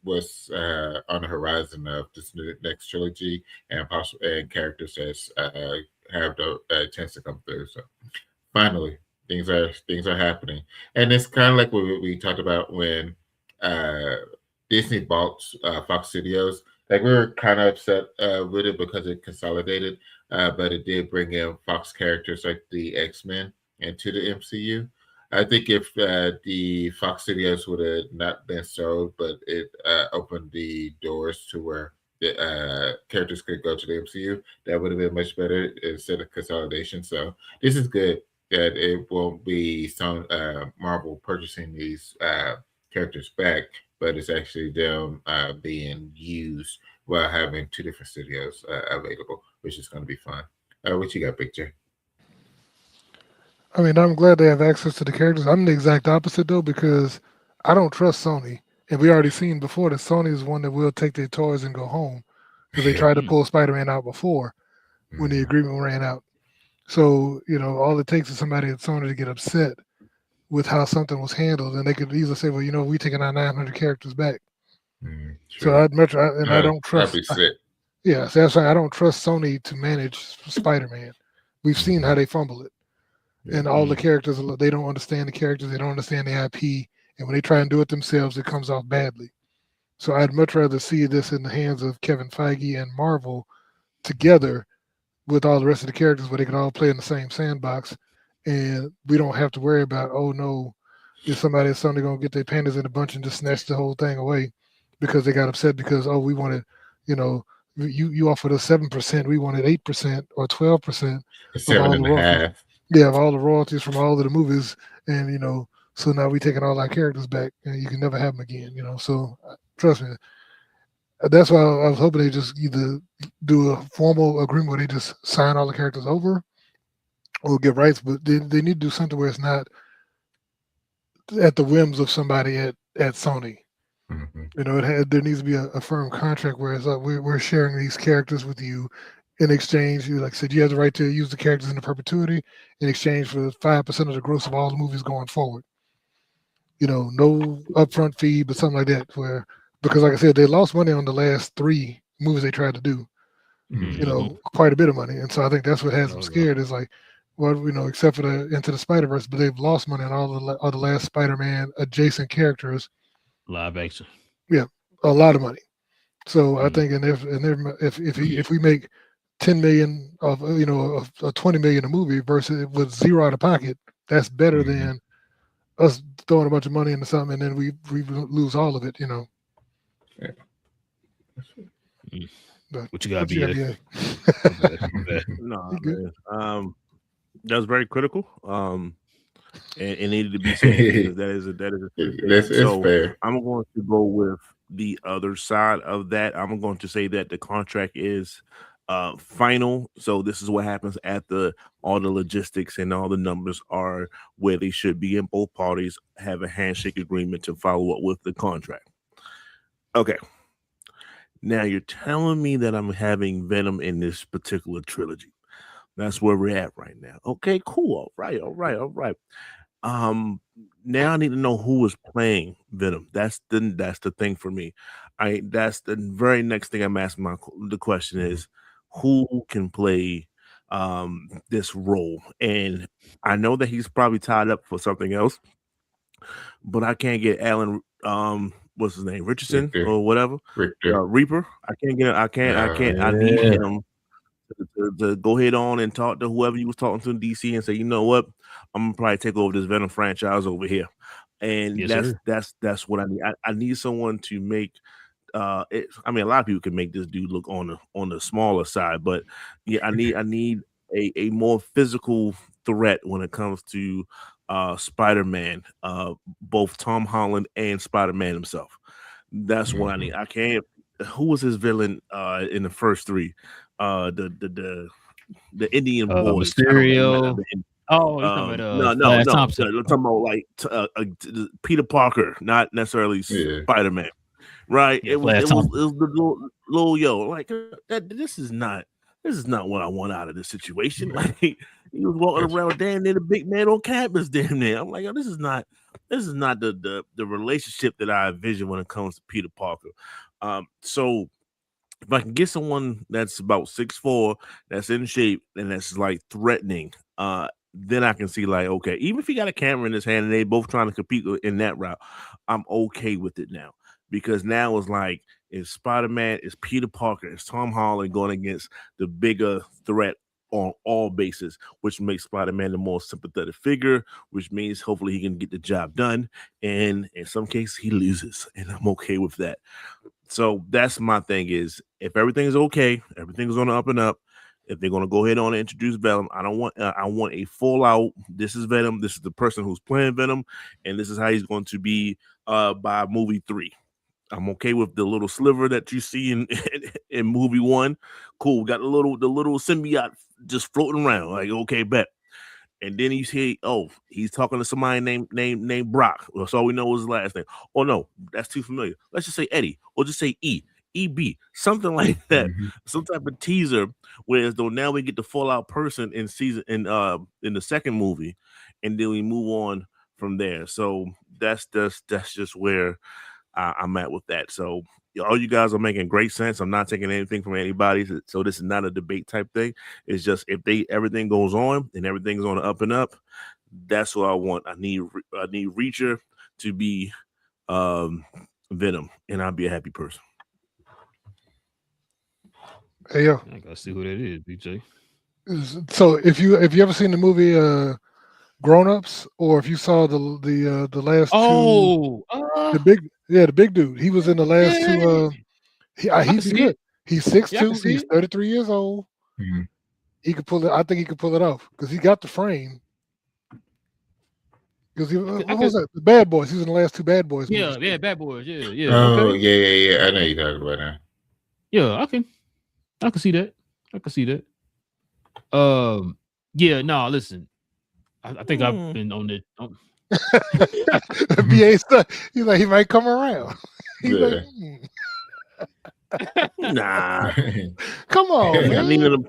What's on the horizon of this next trilogy and possible and characters that have the chance to come through. So finally, things are happening, and it's kind of like what we talked about when Disney bought Fox Studios. Like we were kind of upset with it because it consolidated, but it did bring in Fox characters like the X-Men into the MCU. I think if the Fox Studios would have not been sold, but it opened the doors to where the characters could go to the MCU, that would have been much better instead of consolidation. So this is good that it won't be some Marvel purchasing these characters back, but it's actually them being used while having two different studios available, which is going to be fun. What you got, Big J? I mean, I'm glad they have access to the characters. I'm the exact opposite though, because I don't trust Sony. And we already seen before that Sony is one that will take their toys and go home because they tried to pull Spider-Man out before when the agreement ran out. So, all it takes is somebody at Sony to get upset with how something was handled, and they could easily say, well, we taking our 900 characters back. So I don't trust. I'd be sick. Yeah, so that's why I don't trust Sony to manage Spider-Man. We've seen how they fumble it. And all the characters, they don't understand the characters. They don't understand the IP. And when they try and do it themselves, it comes off badly. So I'd much rather see this in the hands of Kevin Feige and Marvel together with all the rest of the characters where they can all play in the same sandbox. And we don't have to worry about, oh, no, is somebody at Sony going to get their panties in a bunch and just snatch the whole thing away because they got upset because, we wanted, you offered us 7%. We wanted 8% or 12% of all the royalties. 7.5. Yeah, of all the royalties from all of the movies, and so now we taking all our characters back, and you can never have them again. So trust me, that's why I was hoping they just either do a formal agreement where they just sign all the characters over, or get rights, but they need to do something where it's not at the whims of somebody at Sony. Mhm. There needs to be a firm contract where it's like we're sharing these characters with you. In exchange, like I said, you have the right to use the characters into perpetuity in exchange for 5% of the gross of all the movies going forward. No upfront fee, but something like that. Because like I said, they lost money on the last 3 movies they tried to do. Mhm. Quite a bit of money, and so I think that's what has them Oh, scared. Is like, well, except for the Into the Spider-Verse, but they've lost money on all the last Spider-Man adjacent characters. live action. Yeah, a lot of money. So I Mm. think, and if we make 10 million of of 20 million a movie versus with zero out of pocket, that's better Mhm. than us throwing a bunch of money into something and then we lose all of it. Mm. But What you got, BA? BA? No, You good? man. That was very critical. And it needed to be said because that is a That's so fair. I'm going to go with the other side of that. I'm going to say that the contract is final. So this is what happens after all the logistics and all the numbers are where they should be, and both parties have a handshake agreement to follow up with the contract. Okay. Now you're telling me that I'm having Venom in this particular trilogy. That's where we're at right now. Okay, cool. All right. Now I need to know who is playing Venom. That's the thing for me. That's the very next thing I'm asking the question is who can play this role? And I know that he's probably tied up for something else, but I can't get Alan what's his name? Richardson Richter. or whatever. Richter. Reaper. I can't I need him to go ahead on and talk to whoever you was talking to in DC and say, you know what, I'm gonna probably take over this Venom franchise over here. And Yes, sir. that's what I need. I need someone to make I mean a lot of people can make this dude look on the smaller side, but yeah, I need a more physical threat when it comes to Spider-Man, both Tom Holland and Spider-Man himself. That's what I need. I can't. Who was his villain in the first 3? The Indian boys. I don't know. Mysterio. Oh, you talking about No. Flash Thompson? I'm talking about like Peter Parker, not necessarily Yeah. Spider-Man. Right? Yeah, It was Flash Thompson. the little yo. Like that. This is not what I want out of this situation. Like he was walking around damn near the big man on campus, damn near. I'm like, this is not the relationship that I envision when it comes to Peter Parker. So if I can get someone that's about 6'4", that's in shape, and that's like threatening, then I can see like, okay, even if he got a camera in his hand and they both trying to compete in that route, I'm okay with it now. Because now it's like, it's Spider-Man, it's Peter Parker, it's Tom Holland going against the bigger threat on all bases, which makes Spider-Man the more sympathetic figure, which means hopefully he can get the job done. And in some cases, he loses, and I'm okay with that. So that's my thing is if everything is okay, everything is on the up and up. If they're going to go ahead on and introduce Venom, I want a full out. This is Venom. This is the person who's playing Venom, and this is how he's going to be by movie 3. I'm okay with the little sliver that you see in movie 1. Cool. We got the little symbiote just floating around. Like, okay, bet. And then you see, oh, he's talking to somebody named Brock. That's all we know is his last name. Oh no, that's too familiar. Let's just say Eddie, or just say EB, something like that. Some type of teaser. Whereas though now we get the full out person in the second movie, and then we move on from there. So that's just where I'm at with that. So all you guys are making great sense. I'm not taking anything from anybody. So this is not a debate type thing. It's just if everything goes on and everything's on the up and up, that's what I want. I need Reacher to be Venom, and I'll be a happy person. Hey, yo. I gotta see who that is, BJ. So if you ever seen the movie Grown Ups, or if you saw the last two, the big dude, he was in the last two. He'd be good. He's 6'2". Yeah, I can see He's it. 33 years old. Mhm. He could pull it. I think he could pull it off because he got the frame. Because what was that? The Bad Boys. He was in the last two Bad Boys movies. Yeah, Bad Boys. Yeah. Oh, Okay. yeah. I know you're talking about now. Yeah, I can see that. I can see that. Yeah, no, listen. I think I've been on it. BA stuff. He's like, he might come around. He's Yeah. like, Nah, come on, I man. needed him.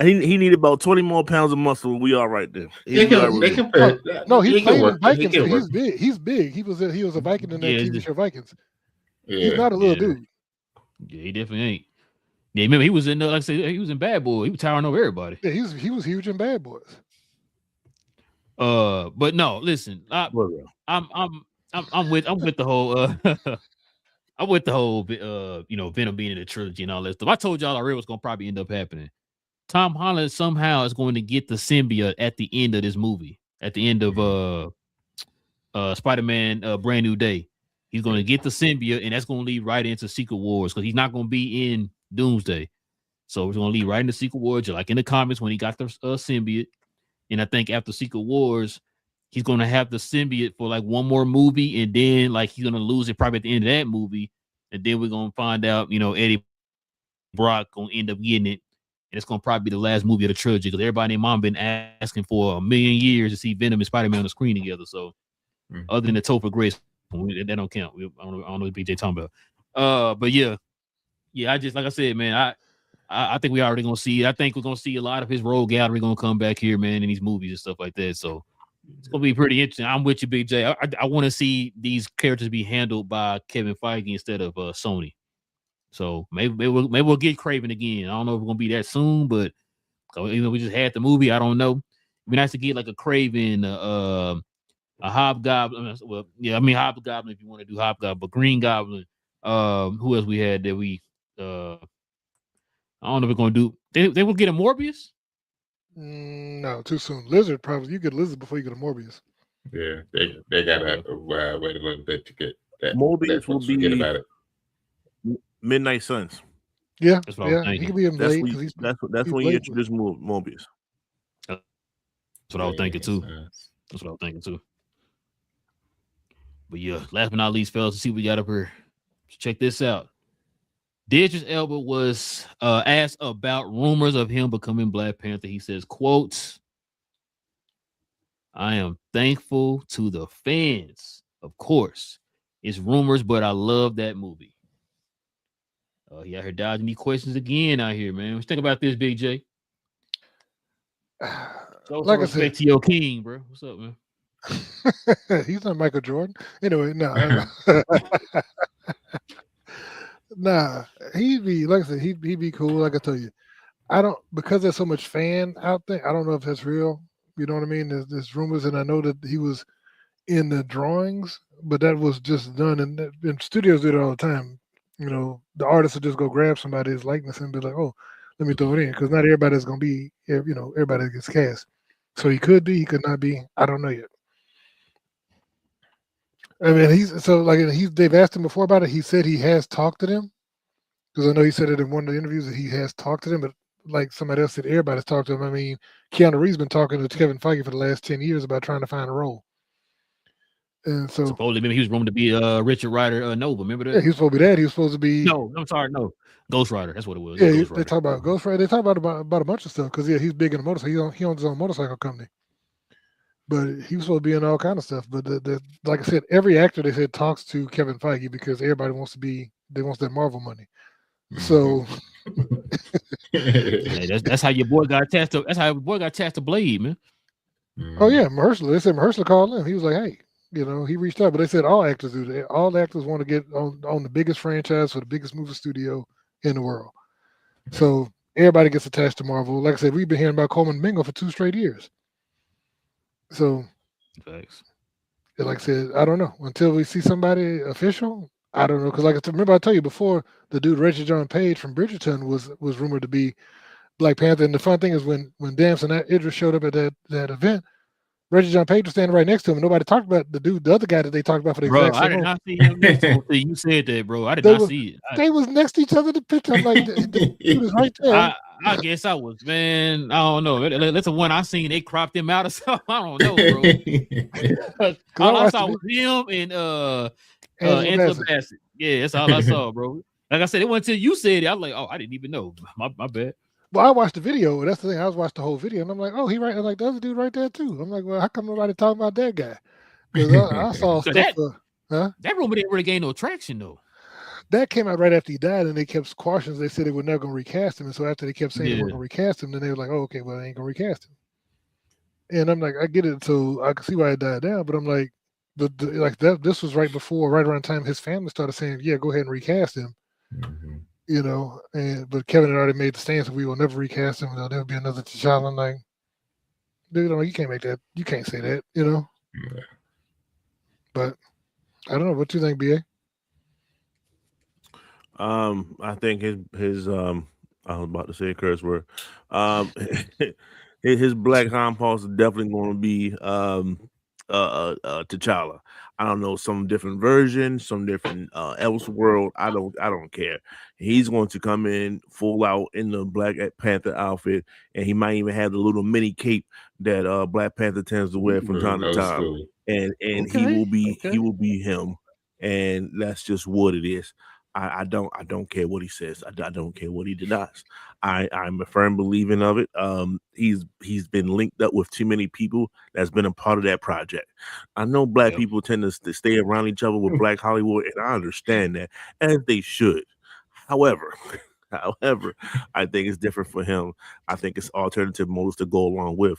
He needed about 20 more pounds of muscle. We all right there. They can put, No, he can played in work. Vikings. He can He's work. big. He's big. He was a Viking in that TV show Vikings. He's Yeah. not a little dude. Yeah, he definitely ain't. Yeah, remember he was in like I said, he was in Bad Boy. He was towering over everybody. Yeah, he was huge in Bad Boys. But no, listen, I'm with the whole I'm with the whole Venom being in the trilogy and all that stuff. I told y'all already what's gonna probably end up happening. Tom Holland somehow is going to get the symbiote at the end of this movie, at the end of Spider-Man Brand New Day. He's going to get the symbiote, and that's going to lead right into Secret Wars because he's not going to be in Doomsday. So it's going to lead right into Secret Wars, like in the comics when he got the symbiote. And I think after Secret Wars, he's going to have the symbiote for like one more movie, and then like he's going to lose it probably at the end of that movie. And then we're going to find out, Eddie Brock going to end up getting it. And it's going to probably be the last movie of the trilogy because everybody and mom been asking for 1,000,000 years to see Venom and Spider-Man on the screen together. So other than the Topher Grace, that don't count. I don't know what BJ talking about. But yeah, I just, like I said, man, I think we already going to see it. I think we're going to see a lot of his rogue gallery going to come back here, man, in these movies and stuff like that. So it's going to be pretty interesting. I'm with you, Big J. I want to see these characters be handled by Kevin Feige instead of Sony. So maybe we'll get Craven again. I don't know if we're gonna be that soon, but we just had the movie. I don't know. It'd be nice to get like a Craven, a Hobgoblin. Well, yeah, I mean Hobgoblin if you want to do Hobgoblin, but Green Goblin. Who else we had that we? I don't know if we're gonna do. They will get a Morbius. No, too soon. Lizard probably. You get Lizard before you get a Morbius. Yeah, they gotta wait a little bit to get that. Morbius will be. Forget about it. Midnight Suns. Yeah, That's what I was thinking. He could be in Blade. That's when you introduce Morbius. That's what I was thinking too. That's what I was thinking too. But yeah, last but not least, fellas, to see what we got up here. Check this out. Idris Elba was asked about rumors of him becoming Black Panther. He says, quote, "I am thankful to the fans. Of course, it's rumors, but I love that movie." He out here dodging me questions again out here, man. What you think about this, Big J? Like I said, to your king, bro. What's up, man? He's not Michael Jordan. Anyway, no. Nah, he'd be, like I said, he'd be cool. Like I tell you, because there's so much fan out there, I don't know if that's real. You know what I mean? There's rumors, and I know that he was in the drawings, but that was just done, and studios do it all the time. The artist will just go grab somebody's likeness and be like, "Oh, let me throw it in," because not everybody's gonna be, everybody gets cast. So he could be, he could not be. I don't know yet. I mean, they've asked him before about it. He said he has talked to them, because I know he said it in one of the interviews that he has talked to them. But like somebody else said, everybody's talked to him. I mean, Keanu Reeves been talking to Kevin Feige for the last 10 years about trying to find a role. And so supposedly, maybe he was rumored to be Richard Rider Nova. Remember that? Yeah, he was supposed to be that. He was supposed to be. No, I'm sorry, no, Ghost Rider. That's what it was. Yeah, they talk about Ghost Rider. They talk about a bunch of stuff because he's big in the motorcycle. He owns his own motorcycle company. But he was supposed to be in all kind of stuff. But like I said, every actor they said talks to Kevin Feige because everybody wants that Marvel money. So hey, that's how your boy got attached to. That's how your boy got attached to Blade, man. Oh yeah, Mahershala. They said Mahershala called him. He was like, "Hey." He reached out, but they said all actors do that. All actors want to get on the biggest franchise for the biggest movie studio in the world. So everybody gets attached to Marvel. Like I said, we've been hearing about Coleman and Domingo for 2 straight years. So, thanks. Like I said, I don't know. Until we see somebody official, I don't know. Because remember I told you before, the dude Reggie John Page from Bridgerton was rumored to be Black Panther. And the fun thing is when Dance and Idris showed up at that event, Reggie John Page was standing right next to him. And nobody talked about the other guy that they talked about for the Bro, exact I same did role. not see him next to him until you said that, bro. I did They not was- see it. They was next to each other in the picture. I'm like, the dude was right there. I guess I was, man. I don't know. That's the one I seen. They cropped him out or something. I don't know, bro. All I saw was him and Angela Bassett. Yeah, that's all I saw, bro. Like I said, it wasn't until you said it. I was like, oh, I didn't even know. My bad. Well, I watched the video. That's the thing. I was watching the whole video, and I'm like, oh, he right. I'm like, the other dude right there too. I'm like, well, how come nobody talking about that guy? Because I saw So stuff. That rumor didn't really gain no traction though. That came out right after he died, and they kept squashing. They said they were never going to recast him, and so after they kept saying they weren't going to recast him, then they were like, oh, okay, well, they ain't going to recast him. And I'm like, I get it, so I can see why it died down, but I'm like, this was right around the time his family started saying, yeah, go ahead and recast him. Mm-hmm. You know, but Kevin had already made the stance that we will never recast him. There'll never be another T'Challa. I'm like, dude, you can't make that. You can't say that. You know. Yeah. But I don't know. What do you think, BA? I think his I was about to say a curse word. His black hind paws are definitely going to be T'Challa. I don't know, some different version, some different Elseworld. I don't care. He's going to come in full out in the Black Panther outfit, and he might even have the little mini cape that Black Panther tends to wear from time to time. School. And he will be him, and that's just what it is. I don't care what he says. I don't care what he denies. I'm a firm believer of it. He's been linked up with too many people that's been a part of that project. I know black people tend to stay around each other with Black Hollywood, and I understand that, as they should. However, I think it's different for him. I think it's alternative motives to go along with.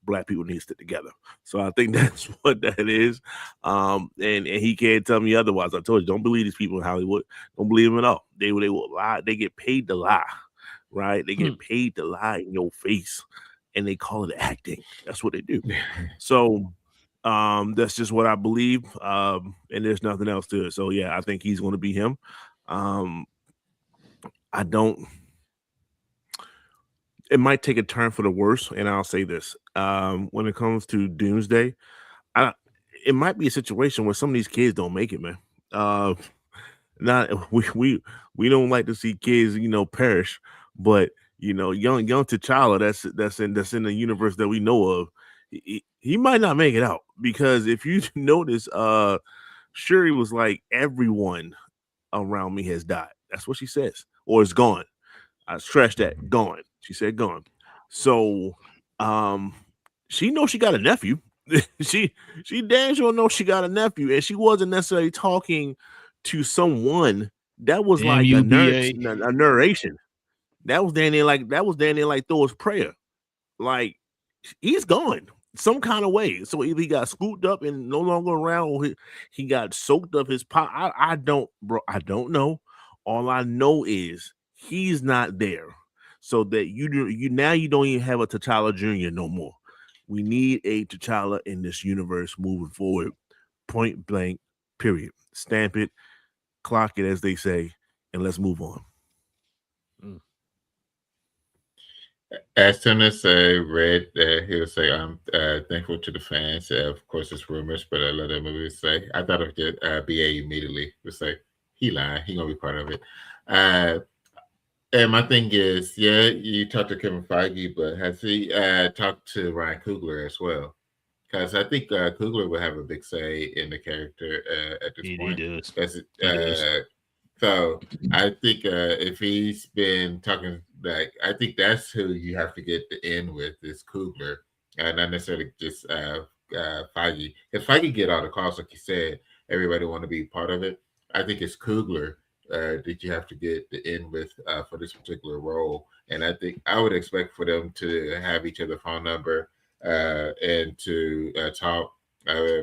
Black people need to stick together. So I think that's what that is. And he can't tell me otherwise. I told you, don't believe these people in Hollywood. Don't believe them at all. They will lie. They get paid to lie, right? They get paid to lie in your face, and they call it acting. That's what they do. So that's just what I believe. And there's nothing else to it. So yeah, I think he's going to be him. It might take a turn for the worse, and I'll say this: when it comes to Doomsday, it might be a situation where some of these kids don't make it, man. We don't like to see kids, perish, but young T'Challa, that's in the universe that we know of, he might not make it out, because if you notice, Shuri was like, everyone around me has died. That's what she says, or is gone. I stress that, gone. She said gone. So she knows she got a nephew. she damn sure knows she got a nephew, and she wasn't necessarily talking to someone. That was like a narration. That was down there like Thor's prayer. Like, he's gone some kind of way. So either he got scooped up and no longer around, or he got soaked up his pot. I don't know. All I know is he's not there. So that you don't even have a T'Challa Jr. no more. We need a T'Challa in this universe moving forward. Point blank, period. Stamp it, clock it, as they say, and let's move on. As soon as I read that, he would say, I'm thankful to the fans. Of course, it's rumors, but I love that movie. Would say, I thought of it, BA immediately. Would say, he lied. He going to be part of it. And my thing is, yeah, you talked to Kevin Feige, but has he talked to Ryan Coogler as well? Because I think Coogler will have a big say in the character at this point. He does. So I think if he's been talking, like, I think that's who you have to get the end with, is Coogler, not necessarily just Feige. If Feige get all the calls, like you said, everybody want to be part of it. I think it's Coogler that you have to get the end with for this particular role. And I think I would expect for them to have each other's phone number and to talk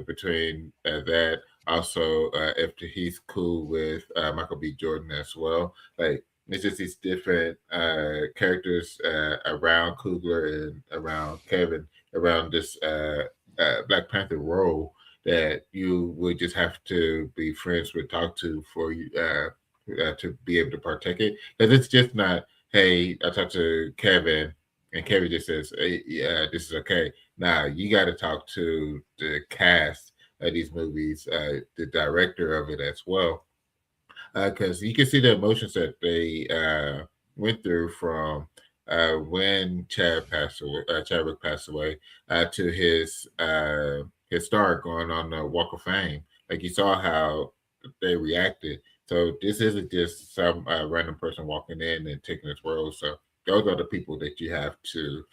between that. Also, if he's cool with Michael B. Jordan as well. Like, it's just these different characters around Coogler and around Kevin, around this Black Panther role that you would just have to be friends with, talk to for you to be able to partake it. Because it's just not, hey, I talked to Kevin and Kevin just says, hey, yeah, this is okay. Now you got to talk to the cast of these movies, the director of it as well, because you can see the emotions that they went through from when Chadwick passed away to his star going on the Walk of Fame. Like you saw how they reacted. So this isn't just some random person walking in and taking his role. So those are the people that you have to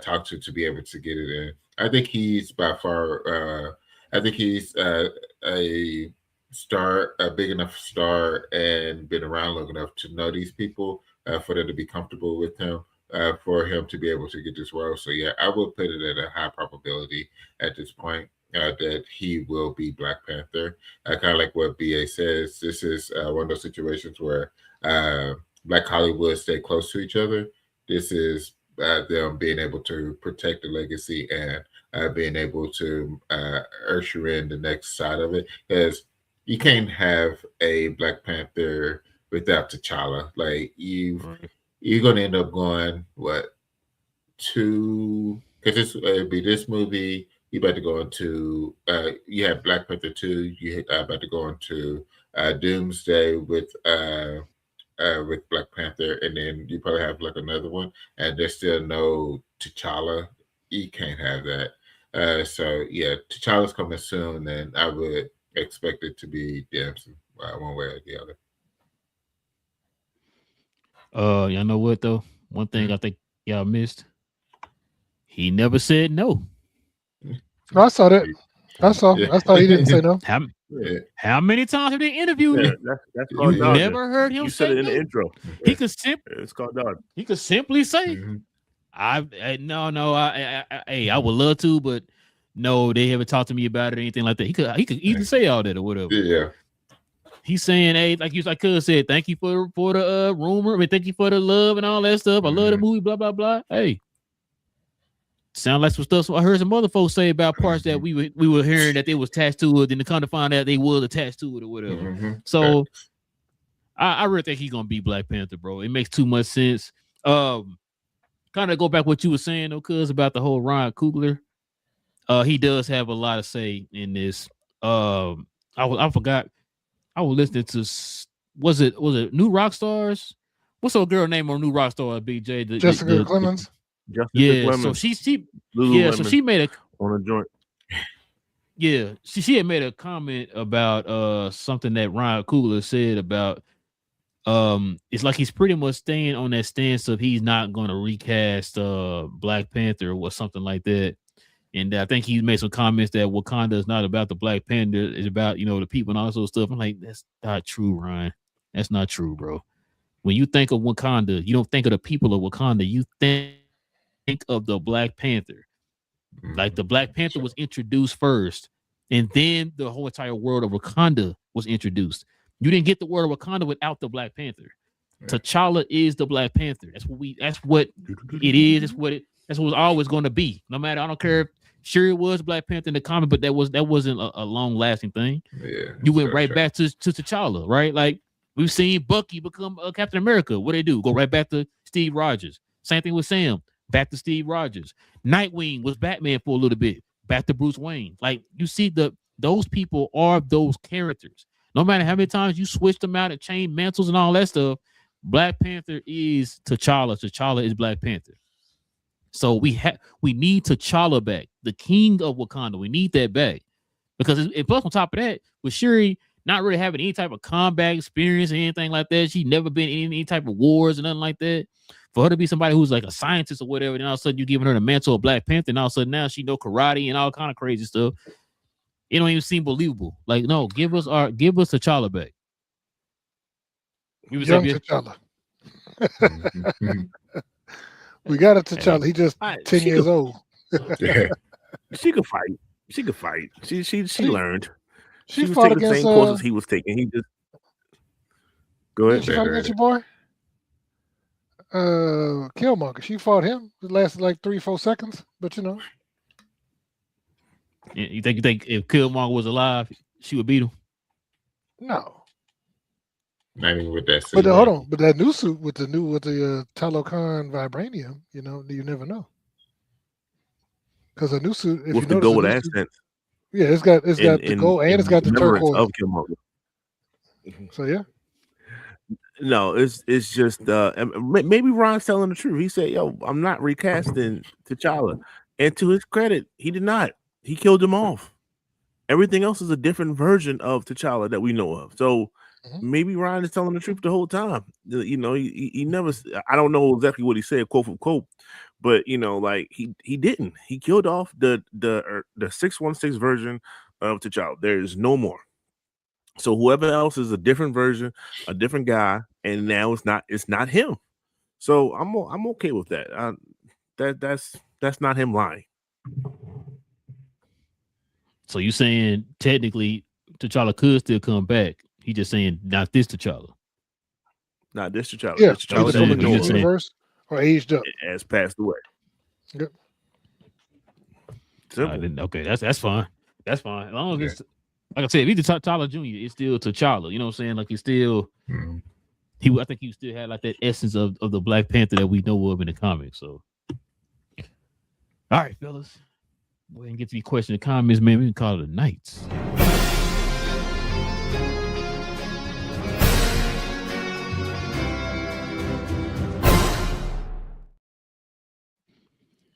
talk to be able to get it in. I think he's by far. I think he's a star, a big enough star, and been around long enough to know these people for them to be comfortable with him. For him to be able to get this role. So yeah, I will put it at a high probability at this point that he will be Black Panther. Kind of like what BA says, this is one of those situations where Black Hollywood stay close to each other. This is them being able to protect the legacy and being able to usher in the next side of it. Because you can't have a Black Panther without T'Challa. Like you're gonna end up going because it'll be this movie. You about to go into you have Black Panther 2. You about to go into Doomsday with Black Panther, and then you probably have like another one, and there's still no T'Challa. You can't have that. So yeah, T'Challa's coming soon, and I would expect it to be Dempsey one way or the other. Y'all know what though? One thing I think y'all missed. He never said no. I saw that. I saw he didn't say no. How many times have they interviewed him? That's You never heard him You say said it in no? the intro. He could It's called dog. He could simply say, I would love to, but no, they haven't talked to me about it or anything like that. He could easily say all that or whatever. Yeah. He's saying, hey, like Cuz said, thank you for the rumor. I mean, thank you for the love and all that stuff. I love the movie, blah, blah, blah. Hey. Sound like some stuff. So I heard some other folks say about parts that we were hearing that they was attached to it, then to kind of find out they was attached to it or whatever. So I really think he's gonna be Black Panther, bro. It makes too much sense. Kind of go back what you were saying, though, Cuz, about the whole Ryan Coogler. He does have a lot to say in this. I forgot. I was listening to was it New Rockstars? What's her girl name on New Rockstar? BJ Jessica Clemens. So she made a on a joint. Yeah, she had made a comment about something that Ryan Coogler said about it's like he's pretty much staying on that stance of he's not going to recast Black Panther or something like that. And I think he made some comments that Wakanda is not about the Black Panther, it's about the people and all that sort of stuff. I'm like, that's not true, Ryan. That's not true, bro. When you think of Wakanda, you don't think of the people of Wakanda. You think of the Black Panther. Like the Black Panther was introduced first, and then the whole entire world of Wakanda was introduced. You didn't get the word of Wakanda without the Black Panther. T'Challa is the Black Panther. That's what it is. That's what it's always going to be. No matter, I don't care if sure it was Black Panther in the comic, but that wasn't a long lasting thing. Yeah, you went right back to T'Challa, right? Like we've seen Bucky become Captain America. What they do? Go right back to Steve Rogers. Same thing with Sam. Back to Steve Rogers. Nightwing was Batman for a little bit. Back to Bruce Wayne. Like you see, those people are those characters. No matter how many times you switch them out and change mantles and all that stuff, Black Panther is T'Challa. T'Challa is Black Panther. So we need T'Challa back, the king of Wakanda. We need that back because plus on top of that, with Shuri not really having any type of combat experience or anything like that, she'd never been in any type of wars or nothing like that. For her to be somebody who's like a scientist or whatever, then all of a sudden you're giving her the mantle of Black Panther, and all of a sudden now she know karate and all kind of crazy stuff. It don't even seem believable. Like, no, give us T'Challa back. Young T'Challa. We got a T'Challa. He just 10 years old. She could fight. She learned. She was fought taking the against same courses he was taking. He just go ahead. She fought against your boy. Killmonger. She fought him. It lasted like 3-4 seconds, but Yeah, you think if Killmonger was alive, she would beat him? No. Not even with that But suit. hold on, but that new suit with the Talokan vibranium, you never know. Because a new suit, if with you the notice, gold the new suit, accents. yeah, it's got the gold and it's got the remembrance turquoise. of Killmonger. So yeah. No, it's just maybe Ron's telling the truth. He said, "Yo, I'm not recasting T'Challa," and to his credit, he did not. He killed him off. Everything else is a different version of T'Challa that we know of. So maybe Ron is telling the truth the whole time. He never. I don't know exactly what he said, quote for quote, but like he didn't. He killed off the 616 version of T'Challa. There is no more. So whoever else is a different version, a different guy, and now it's not him. So I'm okay with that. That's not him lying. So you saying technically T'Challa could still come back? He just saying not this T'Challa. Not this T'Challa. Yeah, this T'Challa either from a new universe or aged up. Has passed away. Yep. Simple. Okay, that's fine. That's fine. As long as it's like I said, if he's T'Challa Jr., it's still T'Challa. You know what I'm saying? Like it's still I think he still had like that essence of the Black Panther that we know of in the comics. So all right, fellas. Go ahead and get to the question and comments, man. We can call it a night.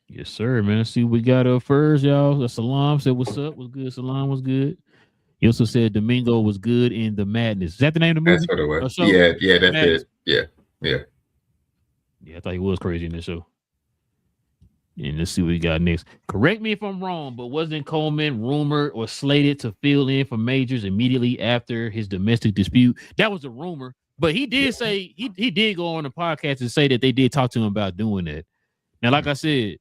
Yes, sir, man. Let's see what we got up first, y'all. Salam said, "What's up? What's good?" Salam was good. He also said Domingo was good in The Madness. Is that the name of the movie? That's what it was. Yeah, that's Madness. it. Yeah. Yeah, I thought he was crazy in this show. And let's see what we got next. Correct me if I'm wrong, but wasn't Coleman rumored or slated to fill in for Majors immediately after his domestic dispute? That was a rumor, but he did say he did go on the podcast and say that they did talk to him about doing that. Now, like I said,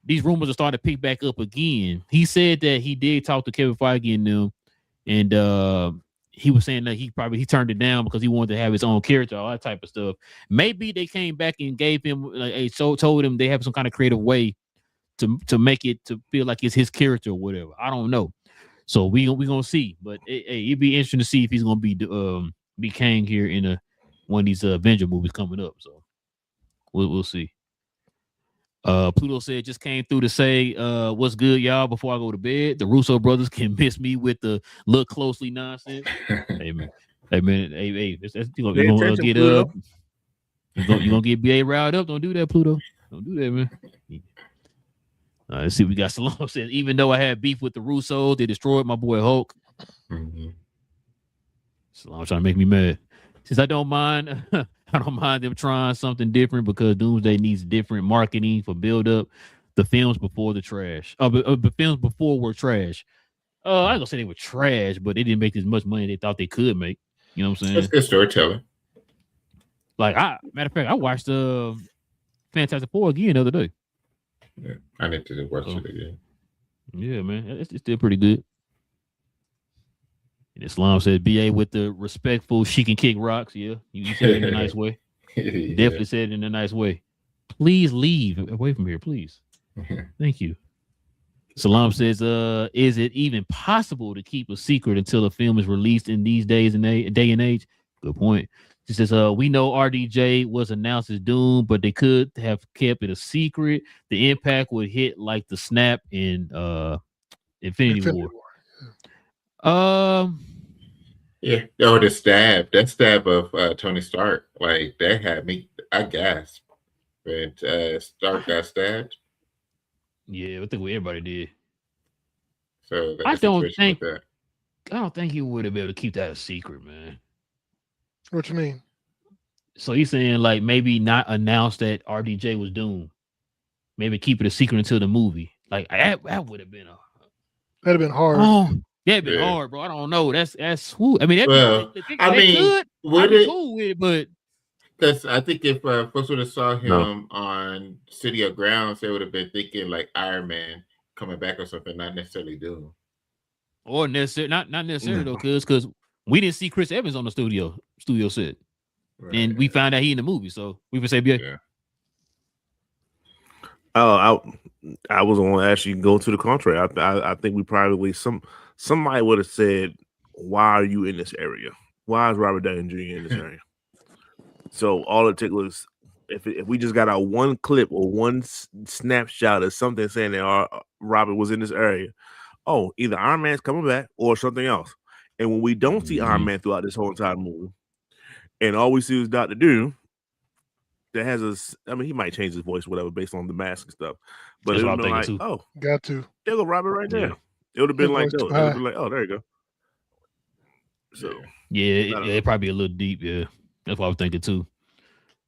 these rumors are starting to pick back up again. He said that he did talk to Kevin Feige and them, and he was saying that he turned it down because he wanted to have his own character, all that type of stuff. Maybe they came back and gave him told him they have some kind of creative way to make it to feel like it's his character or whatever. I don't know. So we gonna see. But it'd be interesting to see if he's gonna be Kang here in one of these Avenger movies coming up. So we'll see. Pluto said just came through to say what's good, y'all, before I go to bed. The Russo brothers can miss me with the look closely nonsense. Hey man, you're gonna get Pluto. up. You're gonna get BA riled up. Don't do that, Pluto. Don't do that, man. Let's see. We got Salome says, even though I had beef with the Russos, they destroyed my boy Hulk. Salome trying to make me mad. Since I don't mind, I don't mind them trying something different because Doomsday needs different marketing for build up. The films before the trash. The films before were trash. I ain't gonna say they were trash, but they didn't make as much money they thought they could make. You know what I'm saying? That's good storytelling. Like matter of fact, I watched Fantastic Four again the other day. Yeah, I need to watch it again. Yeah, man, it's still pretty good. And Islam said, "BA with the respectful, she can kick rocks." Yeah, you said it in a nice way. Definitely said it in a nice way. Please leave away from here, please. Thank you. Salam says, "Is it even possible to keep a secret until a film is released in these days and day and age?" Good point. She says, we know RDJ was announced as Doom, but they could have kept it a secret. The impact would hit like the snap in Infinity War. Yeah. Oh, the stab. That stab of Tony Stark. Like that had me. I gasped when Stark got stabbed. Yeah, I think everybody did. So I don't think he would have been able to keep that a secret, man. What you mean? So he's saying like maybe not announce that RDJ was Doom. Maybe keep it a secret until the movie. Like that would have been that'd have been hard. Oh, that'd been hard, bro. I don't know. That's swoop. I mean, would it cool with it, but because I think if folks would have saw him on City of Grounds, they would have been thinking like Iron Man coming back or something, not necessarily Doom. Or not necessarily though, because we didn't see Chris Evans on the studio set. Right. And we found out he in the movie, so we would say, yeah. Oh, I was going to actually go to the contrary. I think we probably somebody would have said, "Why are you in this area? Why is Robert Downey Jr. in this area?" So all it took was if we just got our one clip or one snapshot of something saying that Robert was in this area. Oh, either Iron Man's coming back or something else. And when we don't see Iron Man throughout this whole entire movie, and all we see is Dr. Doom, that has us. I mean, he might change his voice, whatever, based on the mask and stuff. But it would have been like, oh, got to. There go Robert right there. It would have been like, it would have been like, oh, there you go. So it probably a little deep. Yeah, that's what I was thinking too.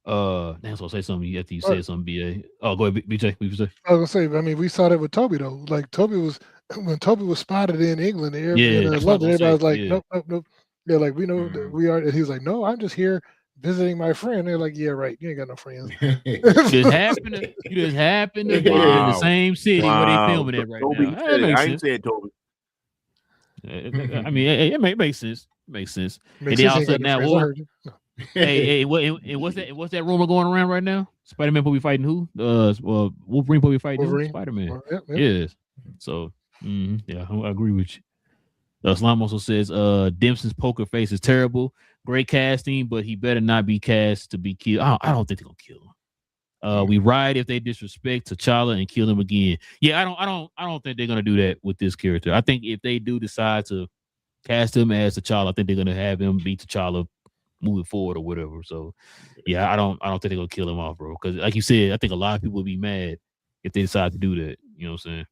That's what I say something after you said something. BA. Oh, go ahead, BJ. What you say? I was gonna say. I mean, we saw that with Toby though. Like Toby was when Toby was spotted in England, in London. Everybody was like, nope. Yeah, like we know that we are. And he was like, no, I'm just here visiting my friend. They're like, yeah, right. You ain't got no friends. You just happen to be in the same city where they filming it right now. I ain't said Toby. I mean, it makes sense. Makes sense. And then also now, what's that rumor going around right now? Spider-Man will be fighting who? Wolverine will be fighting Spider-Man. Yes. So, yeah, I agree with you. Slime also says, Dempsey's poker face is terrible. Great casting, but he better not be cast to be killed. I don't think they're gonna kill him. We ride if they disrespect T'Challa and kill him again. Yeah, I don't think they're gonna do that with this character. I think if they do decide to cast him as T'Challa, I think they're gonna have him be T'Challa moving forward or whatever. So yeah, I don't think they're gonna kill him off, bro. Because like you said, I think a lot of people would be mad if they decide to do that. You know what I'm saying?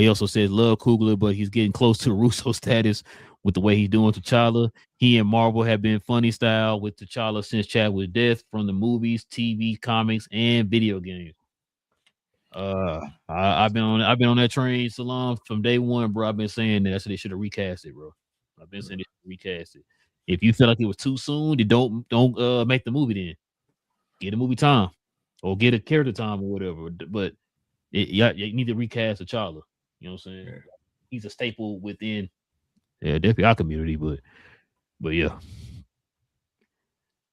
He also says love Coogler, but he's getting close to Russo status with the way he's doing T'Challa. He and Marvel have been funny style with T'Challa since Chadwick's death from the movies, TV, comics, and video games. I've been on that train, Salam, from day one, bro. I've been saying that. I said they should have recast it, bro. I've been saying they should recast it. If you feel like it was too soon, then don't make the movie then. Get a movie time or get a character time or whatever. But you need to recast T'Challa. You know what I'm saying? Yeah. He's a staple within definitely our community, but yeah.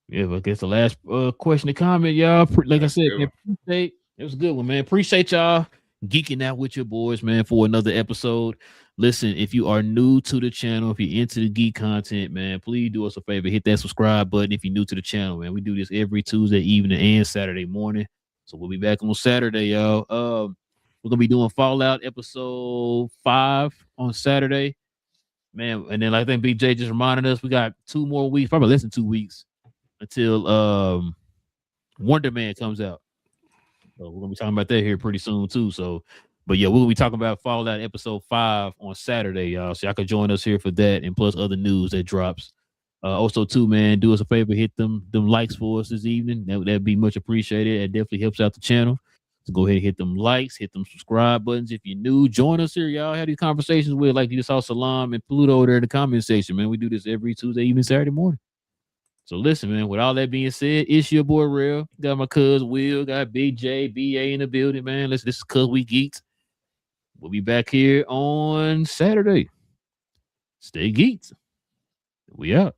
Yeah, but I guess the last question to comment, y'all. Like I said, appreciate it was a good one, man. Appreciate y'all geeking out with your boys, man, for another episode. Listen, if you are new to the channel, if you're into the geek content, man, please do us a favor. Hit that subscribe button if you're new to the channel, man. We do this every Tuesday evening and Saturday morning. So we'll be back on Saturday, y'all. We're going to be doing Fallout episode 5 on Saturday. Man, and then I think BJ just reminded us we got 2 more weeks, probably less than 2 weeks until Wonder Man comes out. So we're gonna be talking about that here pretty soon too. So, but yeah, we'll be talking about Fallout episode 5 on Saturday, y'all. So y'all can join us here for that, and plus other news that drops. Also, too, man, do us a favor, hit them likes for us this evening. That'd be much appreciated. It definitely helps out the channel. So go ahead and hit them likes, hit them subscribe buttons. If you're new, join us here, y'all. Have these conversations with, like you saw Salam and Pluto there in the comment section, man. We do this every Tuesday evening, Saturday morning. So listen, man, with all that being said, it's your boy Real. Got my cuz Will, got Big J, BA in the building, man. Listen, this is Cuz We Geek'd. We'll be back here on Saturday. Stay geeked. We out.